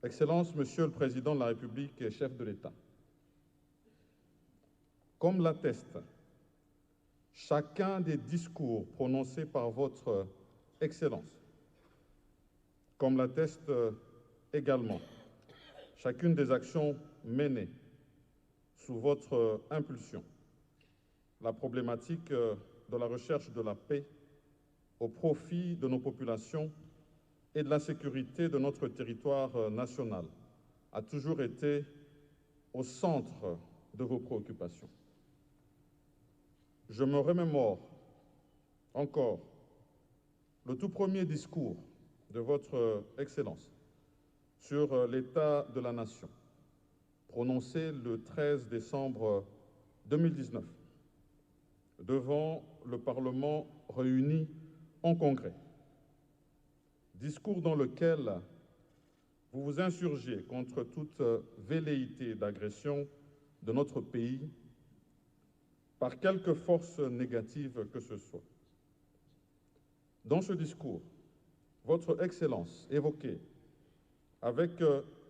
[SPEAKER 6] Excellences, Monsieur le Président de la République et chef de l'État, comme l'atteste chacun des discours prononcés par votre Excellence, comme l'atteste également chacune des actions menées sous votre impulsion, la problématique de la recherche de la paix au profit de nos populations et de la sécurité de notre territoire national a toujours été au centre de vos préoccupations. Je me remémore encore le tout premier discours de votre Excellence sur l'état de la nation, prononcé le 13 décembre 2019 devant le Parlement réuni en congrès. Discours dans lequel vous vous insurgiez contre toute velléité d'agression de notre pays par quelque force négative que ce soit. Dans ce discours, votre Excellence évoquait avec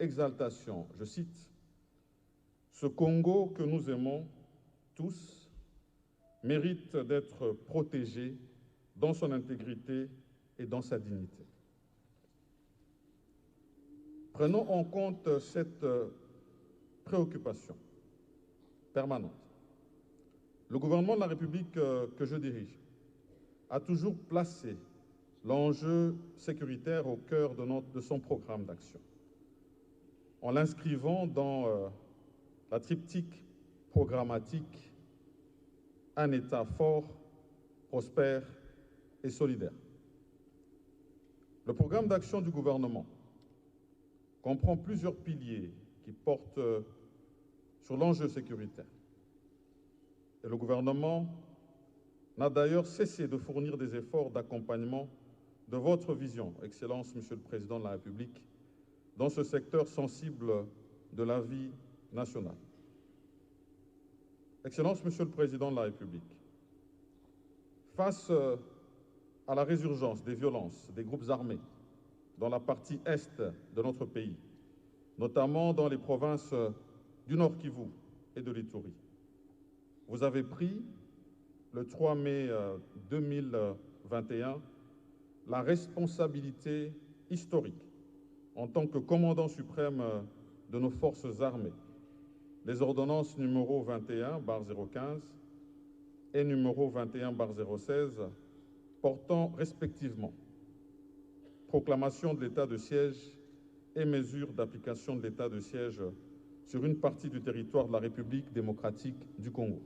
[SPEAKER 6] exaltation, je cite, « Ce Congo que nous aimons tous mérite d'être protégé dans son intégrité et dans sa dignité. » Prenons en compte cette préoccupation permanente. Le gouvernement de la République que je dirige a toujours placé l'enjeu sécuritaire au cœur de son programme d'action, en l'inscrivant dans la triptyque programmatique « Un État fort, prospère et solidaire ». Le programme d'action du gouvernement comprend plusieurs piliers qui portent sur l'enjeu sécuritaire. Et le gouvernement n'a d'ailleurs cessé de fournir des efforts d'accompagnement de votre vision, Excellence, Monsieur le Président de la République, dans ce secteur sensible de la vie nationale. Excellence, Monsieur le Président de la République, face à la résurgence des violences des groupes armés dans la partie est de notre pays, notamment dans les provinces du Nord Kivu et de l'Ituri, vous avez pris, le 3 mai 2021, la responsabilité historique en tant que commandant suprême de nos forces armées, les ordonnances numéro 21/015 et numéro 21/016 portant respectivement proclamation de l'état de siège et mesures d'application de l'état de siège sur une partie du territoire de la République démocratique du Congo.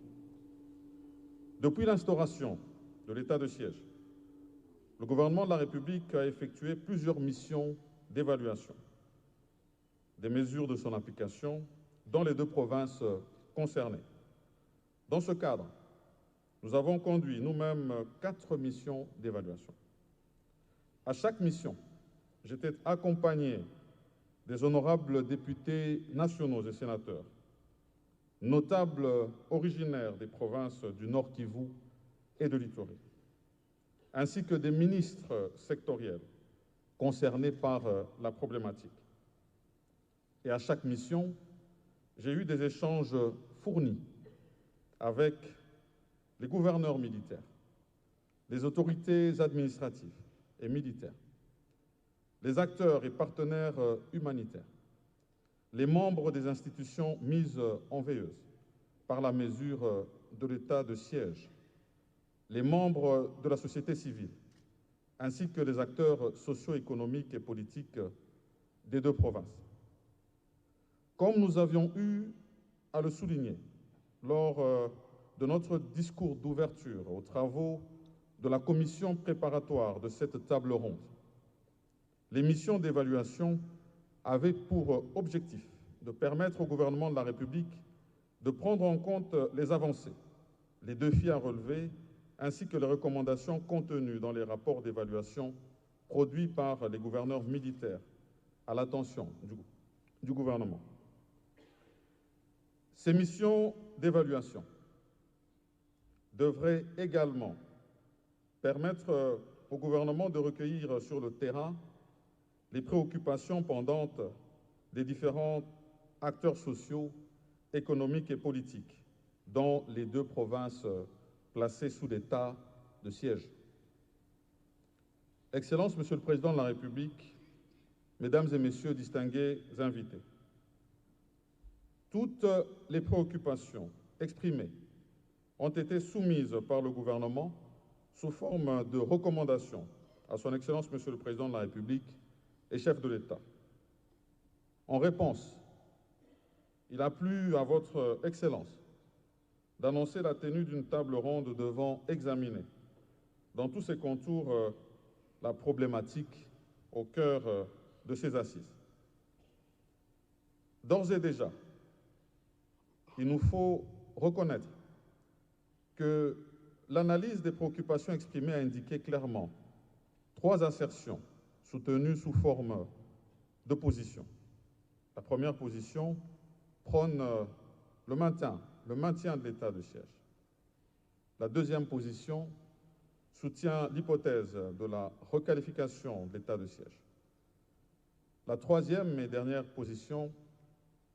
[SPEAKER 6] Depuis l'instauration de l'état de siège, le gouvernement de la République a effectué plusieurs missions d'évaluation des mesures de son application dans les 2 provinces concernées. Dans ce cadre, nous avons conduit nous-mêmes 4 missions d'évaluation. À chaque mission, j'étais accompagné des honorables députés nationaux et sénateurs, notables originaires des provinces du Nord Kivu et de l'Ituri, ainsi que des ministres sectoriels concernés par la problématique. Et à chaque mission, j'ai eu des échanges fournis avec les gouverneurs militaires, les autorités administratives et militaires, les acteurs et partenaires humanitaires, les membres des institutions mises en veilleuse par la mesure de l'état de siège, les membres de la société civile, ainsi que les acteurs socio-économiques et politiques des 2 provinces. Comme nous avions eu à le souligner lors de notre discours d'ouverture aux travaux de la commission préparatoire de cette table ronde, les missions d'évaluation avaient pour objectif de permettre au gouvernement de la République de prendre en compte les avancées, les défis à relever, ainsi que les recommandations contenues dans les rapports d'évaluation produits par les gouverneurs militaires à l'attention du gouvernement. Ces missions d'évaluation devraient également permettre au gouvernement de recueillir sur le terrain les préoccupations pendantes des différents acteurs sociaux, économiques et politiques dans les 2 provinces placées sous l'état de siège. Excellences, Monsieur le Président de la République, Mesdames et Messieurs distingués invités, toutes les préoccupations exprimées ont été soumises par le gouvernement sous forme de recommandations à son Excellence, Monsieur le Président de la République et chef de l'État. En réponse, il a plu à votre Excellence d'annoncer la tenue d'une table ronde devant examiner, dans tous ses contours, la problématique au cœur de ces assises. D'ores et déjà, il nous faut reconnaître que l'analyse des préoccupations exprimées a indiqué clairement 3 assertions soutenues sous forme de position. La première position prône le maintien de l'état de siège. La deuxième position soutient l'hypothèse de la requalification de l'état de siège. La troisième et dernière position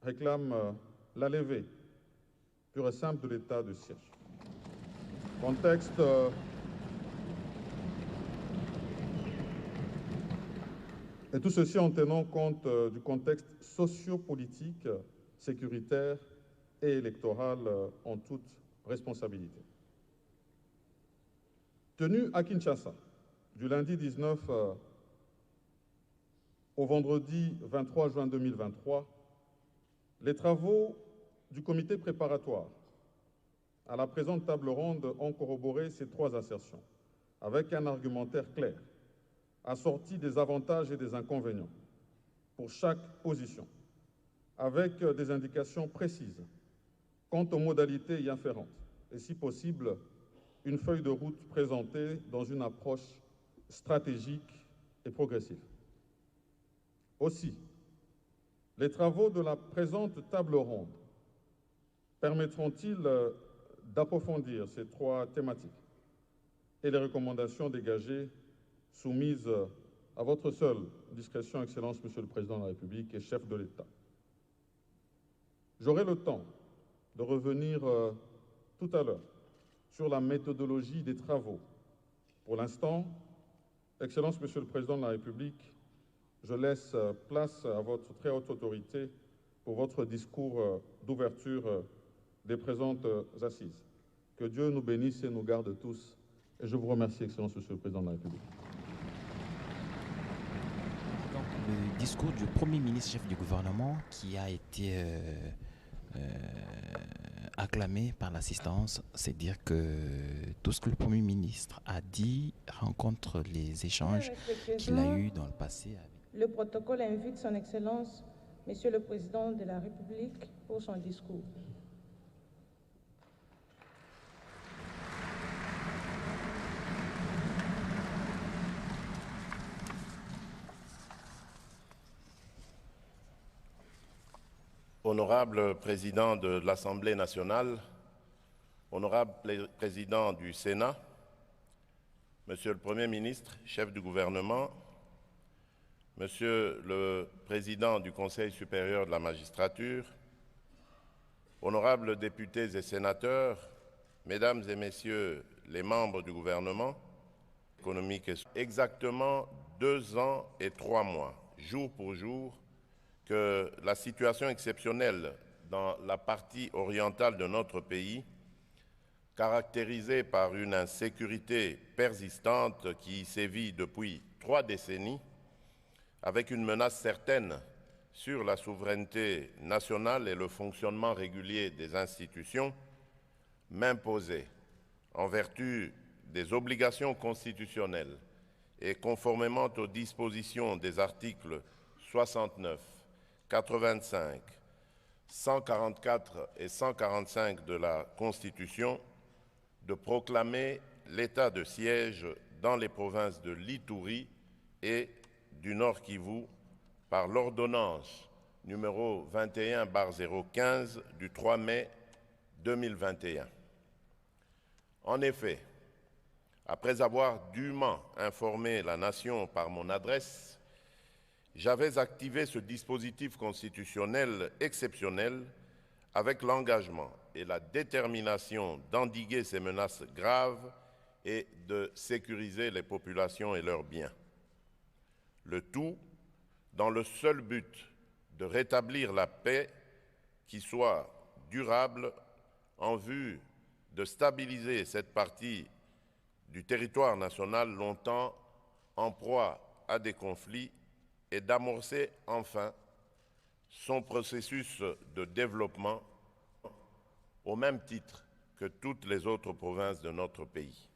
[SPEAKER 6] réclame la levée pure et simple de l'état de siège. Contexte et tout ceci en tenant compte du contexte sociopolitique, sécuritaire et électoral en toute responsabilité. Tenu à Kinshasa, du lundi 19 au vendredi 23 juin 2023, les travaux du comité préparatoire à la présente table ronde ont corroboré ces 3 assertions, avec un argumentaire clair, assorti des avantages et des inconvénients pour chaque position, avec des indications précises quant aux modalités y afférentes, et si possible, une feuille de route présentée dans une approche stratégique et progressive. Aussi, les travaux de la présente table ronde permettront-ils d'approfondir ces 3 thématiques et les recommandations dégagées soumises à votre seule discrétion, Excellence, Monsieur le Président de la République et chef de l'État. J'aurai le temps de revenir tout à l'heure sur la méthodologie des travaux. Pour l'instant, Excellence, Monsieur le Président de la République, je laisse place à votre très haute autorité pour votre discours d'ouverture des présentes assises. Que Dieu nous bénisse et nous garde tous. Et je vous remercie, Excellence, Monsieur le Président de la République.
[SPEAKER 1] Donc, le discours du Premier ministre, chef du gouvernement, qui a été acclamé par l'assistance, c'est dire que tout ce que le Premier ministre a dit rencontre les échanges qu'il a eus dans le passé.
[SPEAKER 5] Le protocole invite son Excellence, Monsieur le Président de la République, pour son discours.
[SPEAKER 7] Honorable Président de l'Assemblée nationale, Honorable Président du Sénat, Monsieur le Premier ministre, chef du gouvernement, Monsieur le Président du Conseil supérieur de la magistrature, honorables députés et sénateurs, Mesdames et Messieurs les membres du gouvernement économique, exactement 2 ans et 3 mois, jour pour jour, que la situation exceptionnelle dans la partie orientale de notre pays, caractérisée par une insécurité persistante qui sévit depuis 3 décennies, avec une menace certaine sur la souveraineté nationale et le fonctionnement régulier des institutions, m'imposait, en vertu des obligations constitutionnelles et conformément aux dispositions des articles 69, 85, 144 et 145 de la Constitution, de proclamer l'état de siège dans les provinces de l'Ituri et du Nord Kivu par l'ordonnance numéro 21/015 du 3 mai 2021. En effet, après avoir dûment informé la nation par mon adresse, j'avais activé ce dispositif constitutionnel exceptionnel avec l'engagement et la détermination d'endiguer ces menaces graves et de sécuriser les populations et leurs biens. Le tout dans le seul but de rétablir la paix qui soit durable en vue de stabiliser cette partie du territoire national longtemps en proie à des conflits et d'amorcer enfin son processus de développement au même titre que toutes les autres provinces de notre pays.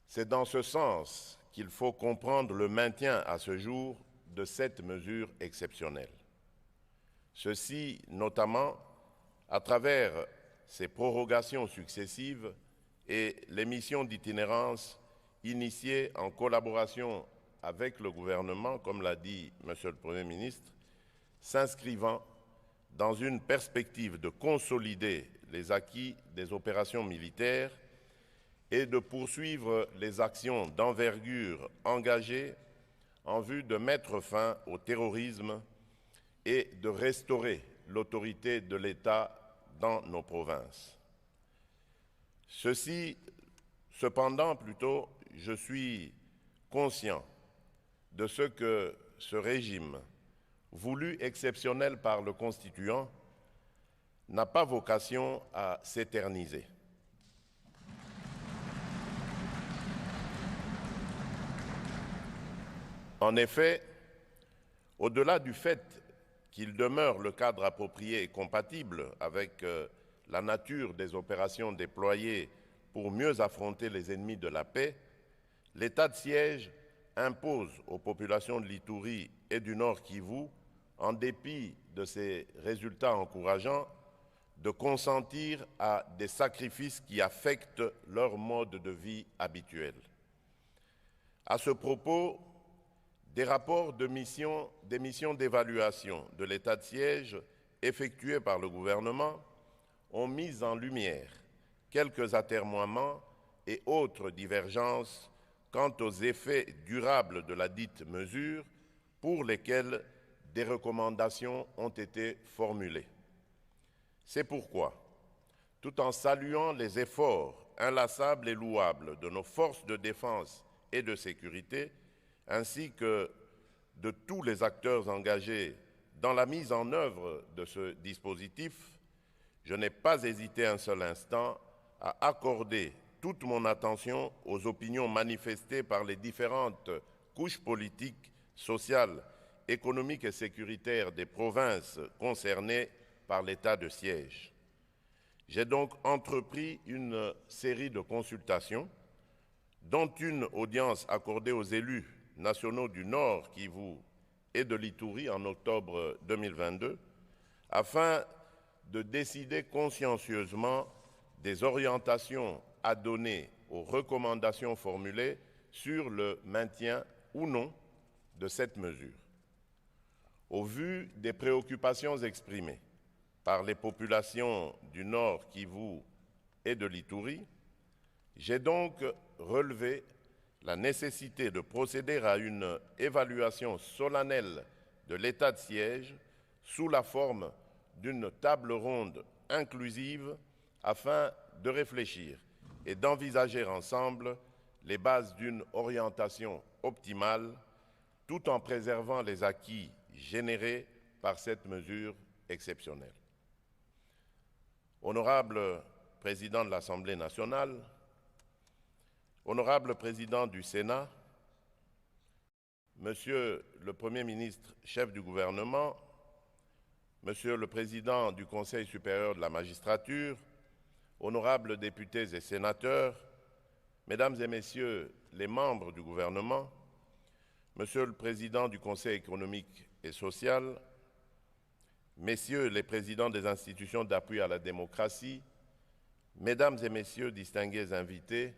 [SPEAKER 7] C'est dans ce sens qu'il faut comprendre le maintien à ce jour de cette mesure exceptionnelle. Ceci notamment à travers ces prorogations successives et les missions d'itinérance initiées en collaboration avec le gouvernement, comme l'a dit Monsieur le Premier ministre, s'inscrivant dans une perspective de consolider les acquis des opérations militaires et de poursuivre les actions d'envergure engagées en vue de mettre fin au terrorisme et de restaurer l'autorité de l'État dans nos provinces. Cependant, je suis conscient de ce que ce régime, voulu exceptionnel par le Constituant, n'a pas vocation à s'éterniser. En effet, au-delà du fait qu'il demeure le cadre approprié et compatible avec la nature des opérations déployées pour mieux affronter les ennemis de la paix, l'état de siège impose aux populations de l'Ituri et du Nord Kivu, en dépit de ces résultats encourageants, de consentir à des sacrifices qui affectent leur mode de vie habituel. À ce propos, des rapports des missions d'évaluation de l'état de siège effectués par le gouvernement ont mis en lumière quelques atermoiements et autres divergences quant aux effets durables de la dite mesure, pour lesquels des recommandations ont été formulées. C'est pourquoi, tout en saluant les efforts inlassables et louables de nos forces de défense et de sécurité, ainsi que de tous les acteurs engagés dans la mise en œuvre de ce dispositif, je n'ai pas hésité un seul instant à accorder toute mon attention aux opinions manifestées par les différentes couches politiques, sociales, économiques et sécuritaires des provinces concernées par l'état de siège. J'ai donc entrepris une série de consultations, dont une audience accordée aux élus nationaux du Nord Kivu et de l'Ituri en octobre 2022, afin de décider consciencieusement des orientations à donner aux recommandations formulées sur le maintien ou non de cette mesure. Au vu des préoccupations exprimées par les populations du Nord Kivu et de l'Ituri, j'ai donc relevé la nécessité de procéder à une évaluation solennelle de l'état de siège sous la forme d'une table ronde inclusive afin de réfléchir et d'envisager ensemble les bases d'une orientation optimale tout en préservant les acquis générés par cette mesure exceptionnelle. Honorable Président de l'Assemblée nationale, Honorable Président du Sénat, Monsieur le Premier ministre, chef du gouvernement, Monsieur le Président du Conseil supérieur de la magistrature, honorables députés et sénateurs, Mesdames et Messieurs les membres du gouvernement, Monsieur le Président du Conseil économique et social, Messieurs les présidents des institutions d'appui à la démocratie, Mesdames et Messieurs distingués invités,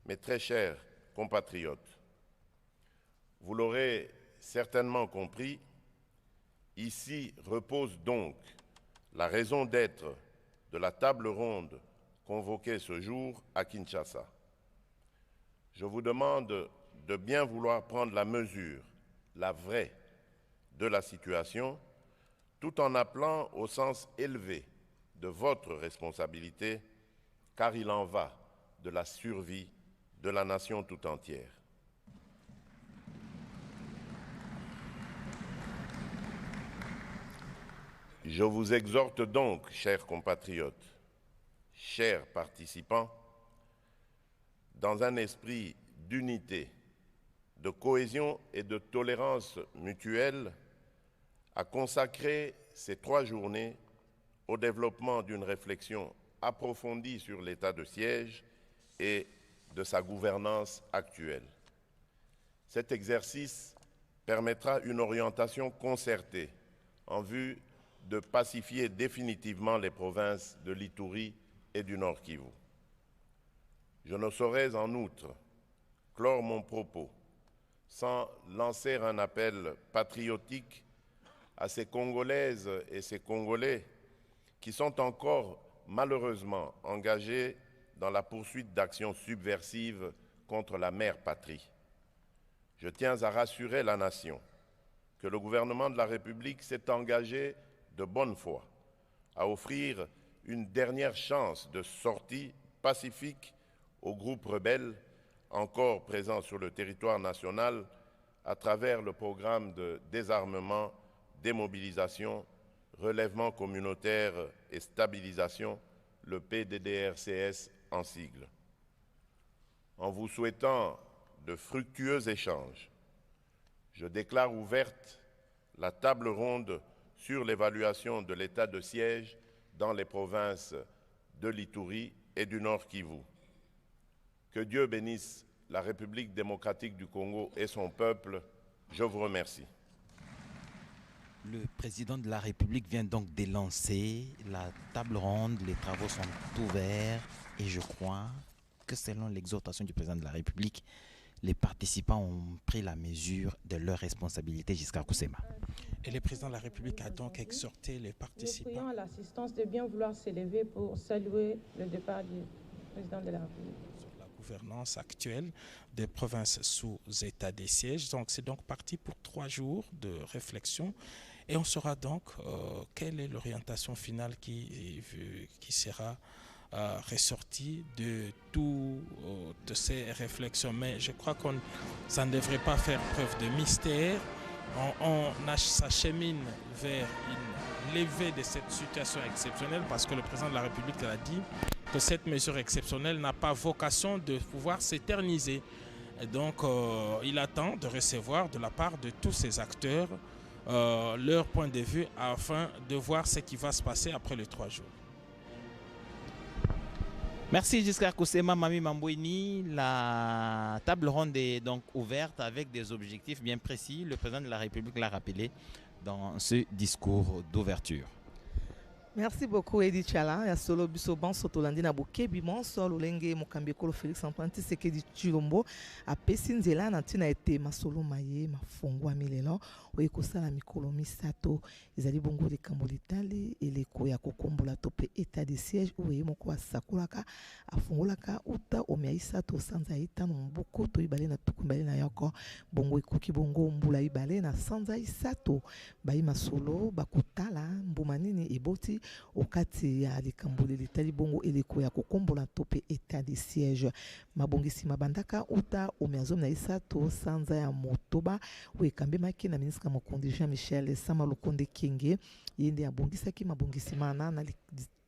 [SPEAKER 7] mes très chers compatriotes, vous l'aurez certainement compris, ici repose donc la raison d'être de la table ronde convoquée ce jour à Kinshasa. Je vous demande de bien vouloir prendre la mesure, la vraie, de la situation, tout en appelant au sens élevé de votre responsabilité, car il en va de la survie de la nation tout entière. Je vous exhorte donc, chers compatriotes, chers participants, dans un esprit d'unité, de cohésion et de tolérance mutuelle, à consacrer ces 3 journées au développement d'une réflexion approfondie sur l'état de siège et de sa gouvernance actuelle. Cet exercice permettra une orientation concertée en vue de pacifier définitivement les provinces de l'Ituri et du Nord Kivu. Je ne saurais en outre clore mon propos sans lancer un appel patriotique à ces Congolaises et ces Congolais qui sont encore malheureusement engagés dans la poursuite d'actions subversives contre la mère patrie. Je tiens à rassurer la nation que le gouvernement de la République s'est engagé de bonne foi à offrir une dernière chance de sortie pacifique aux groupes rebelles encore présents sur le territoire national à travers le programme de désarmement, démobilisation, relèvement communautaire et stabilisation, le PDDRCS en sigle. En vous souhaitant de fructueux échanges, je déclare ouverte la table ronde sur l'évaluation de l'état de siège dans les provinces de l'Ituri et du Nord Kivu. Que Dieu bénisse la République démocratique du Congo et son peuple. Je vous remercie.
[SPEAKER 1] Le président de la République vient donc d'élancer la table ronde. Les travaux sont ouverts et je crois que selon l'exhortation du président de la République, les participants ont pris la mesure de leurs responsabilités jusqu'à Kusema.
[SPEAKER 4] Et le président de la République a donc exhorté les participants.
[SPEAKER 5] Nous prions à l'assistance de bien vouloir s'élever pour saluer le départ du président de la République.
[SPEAKER 4] Sur la gouvernance actuelle des provinces sous état des sièges. Donc c'est donc parti pour 3 jours de réflexion. Et on saura donc quelle est l'orientation finale qui sera ressortie de toutes ces réflexions. Mais je crois que ça ne devrait pas faire preuve de mystère. On s'achemine vers une levée de cette situation exceptionnelle parce que le président de la République l'a dit que cette mesure exceptionnelle n'a pas vocation de pouvoir s'éterniser. Et donc il attend de recevoir de la part de tous ces acteurs leur point de vue afin de voir ce qui va se passer après les 3 jours.
[SPEAKER 1] Merci Giscard Kusema, Mami Mambouini. La table ronde est donc ouverte avec des objectifs bien précis. Le président de la République l'a rappelé dans ce discours d'ouverture.
[SPEAKER 3] Merci beaucoup Edi Tchala ya solo biso banso tolandi na bokebi monso lolenge mokambi ekolo Félix Antoine Tshisekedi Tshilombo apesi nzela na ntina ete masolo maye mafongwami lelo oyo ekosala mikolo misato ezali bongo likambo litali eleko ya kokombola to mpe état de siège oyo ye moko asakolaka afungolaka uta omia isato sanza itano mbuku toyibale na tuku mibale na yoko bongo ekoki bongo mbula ibale na sanza isato bayi masolo bakotala mbuma nini eboti okati ya likambo litali bongo eleko ya kokombola to mpe état de siège mabongisi mabandaka uta omia zomi na isato sanza ya motoba oyo ekambemaki na ministre mokonzi Jean-Michel Sama Lukonde Kenge yende abongisaki mabongisi mana na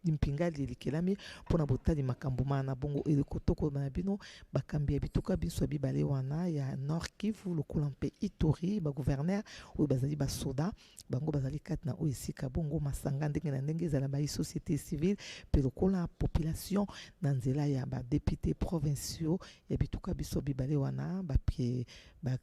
[SPEAKER 3] limpinga likelami mpona botali makambo mana bongo elekotoko na bino bakambi ya bituka biso bibale wana ya Nord Kivu lokola mpe Ituri ba gouverneur oyo bazali basoda bango bazali kati na oyo esika bongo masanga ndenge na ndenge ezala ba société civile mpe lokola population na nzela ya ba député provinciaux ya bituka biso bibale wana bapie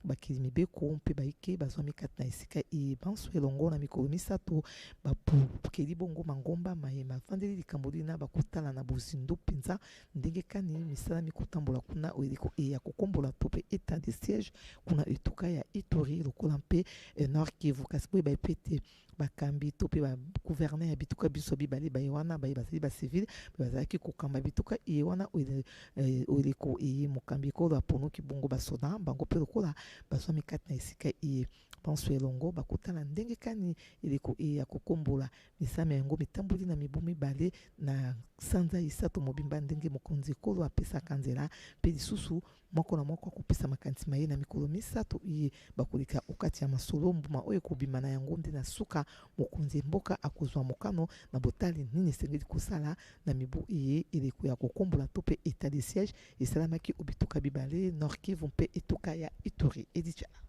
[SPEAKER 3] bakili mibeko mpe baike bazwami kati na esika banso elongo na mikolo misato bapukeli bongo mangomba mayema fandeli likambo lina bakotala na bozindo mpenza ndenge kani misala mikotambola kuna oyeliko ya kokombola to mpe état de siège kuna etuka ya Ituri lokola mpe Nord Kivu kasi boye baepete bakambi to mpe bagouverneur ya bituka biso bibale baye wana baye bazali bacivile bazalaki kokamba bituka iye wana oyeliko eye mokambi ekolo aponoki bongo basoda bango mpe lokola bazwami kati na esika iye banso elongo bakotala ndenge kani eleko ya kokombola misala yango mitamboli na mibu mibale na sanza isato mobimba ndenge mokonzi ekolo apesaka nzela mpe lisusu moko na moko akopesa makanisi maye na mikolo misato iye bakoleka okati ya masolo mbuma oyo ekobima na yango nde na suka mokonzi mboka akozwa mokano na botali nini esengeli kosala na mibu iye eleko ya kokombola to mpe état de siège esalamaki obituka bibale Nord Kivu mpe etuka ya Ituri. Edi Tchala.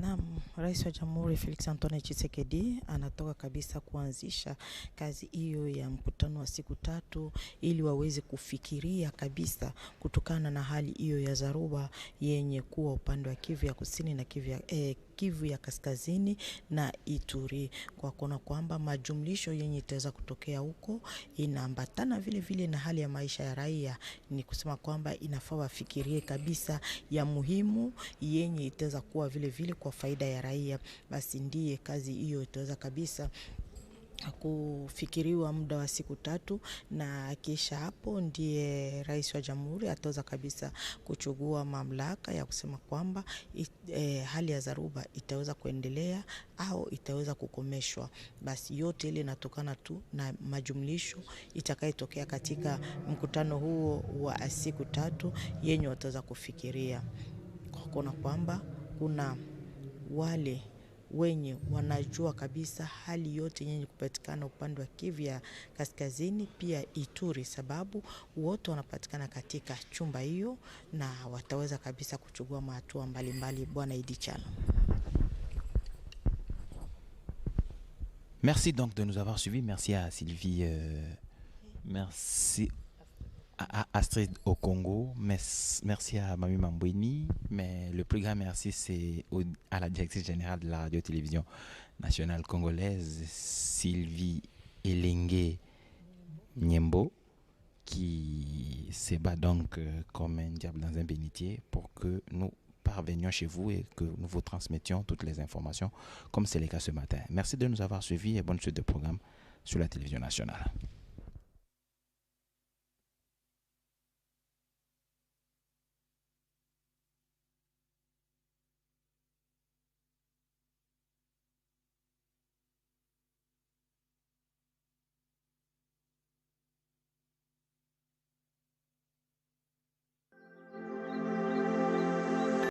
[SPEAKER 2] Naam, Rais wa Jamhuri Felix Antoine Tshisekedi anatoka kabisa kuanzisha kazi hiyo ya mkutano wa siku 3 ili waweze kufikiria kabisa kutokana na hali hiyo ya dharuba yenye kuwa upande wa Kivu ya Kusini na Kivu ya Kaskazini na Ituri, kwa kuona kwamba majumlisho yenye itaweza kutokea huko inaambatana vile vile na hali ya maisha ya raia. Ni kusema kwamba inafaa wafikirie kabisa ya muhimu yenye itaweza kuwa vile vile kwa faida ya raia. Basi ndiye kazi hiyo itaweza kabisa kufikiriwa muda wa siku 3, na kisha hapo ndiye rais wa jamhuri ataweza kabisa kuchukua mamlaka ya kusema kwamba hali ya dharuba itaweza kuendelea au itaweza kukomeshwa. Basi yote ile inatokana tu na majumlisho itakayotokea katika mkutano huo wa siku 3 yenye wataweza kufikiria, kwa kuona kwamba kuna wale wenye wanajua kabisa hali yote yenye kupatikana upande wa Kivu ya Kaskazini pia Ituri, sababu wote wanapatikana katika chumba hiyo na wataweza kabisa kuchukua hatua mbalimbali. Bwana Idi Chala.
[SPEAKER 1] Merci donc de nous avoir suivis. Merci à Sylvie. Merci à Astrid au Congo. Merci à Mami Mambouini. Mais le plus grand merci, c'est à la directrice générale de la radio-télévision nationale congolaise, Sylvie Elengue Nyembo, qui se bat donc comme un diable dans un bénitier pour que nous parvenions chez vous et que nous vous transmettions toutes les informations, comme c'est le cas ce matin. Merci de nous avoir suivis et bonne suite de programme sur la télévision nationale.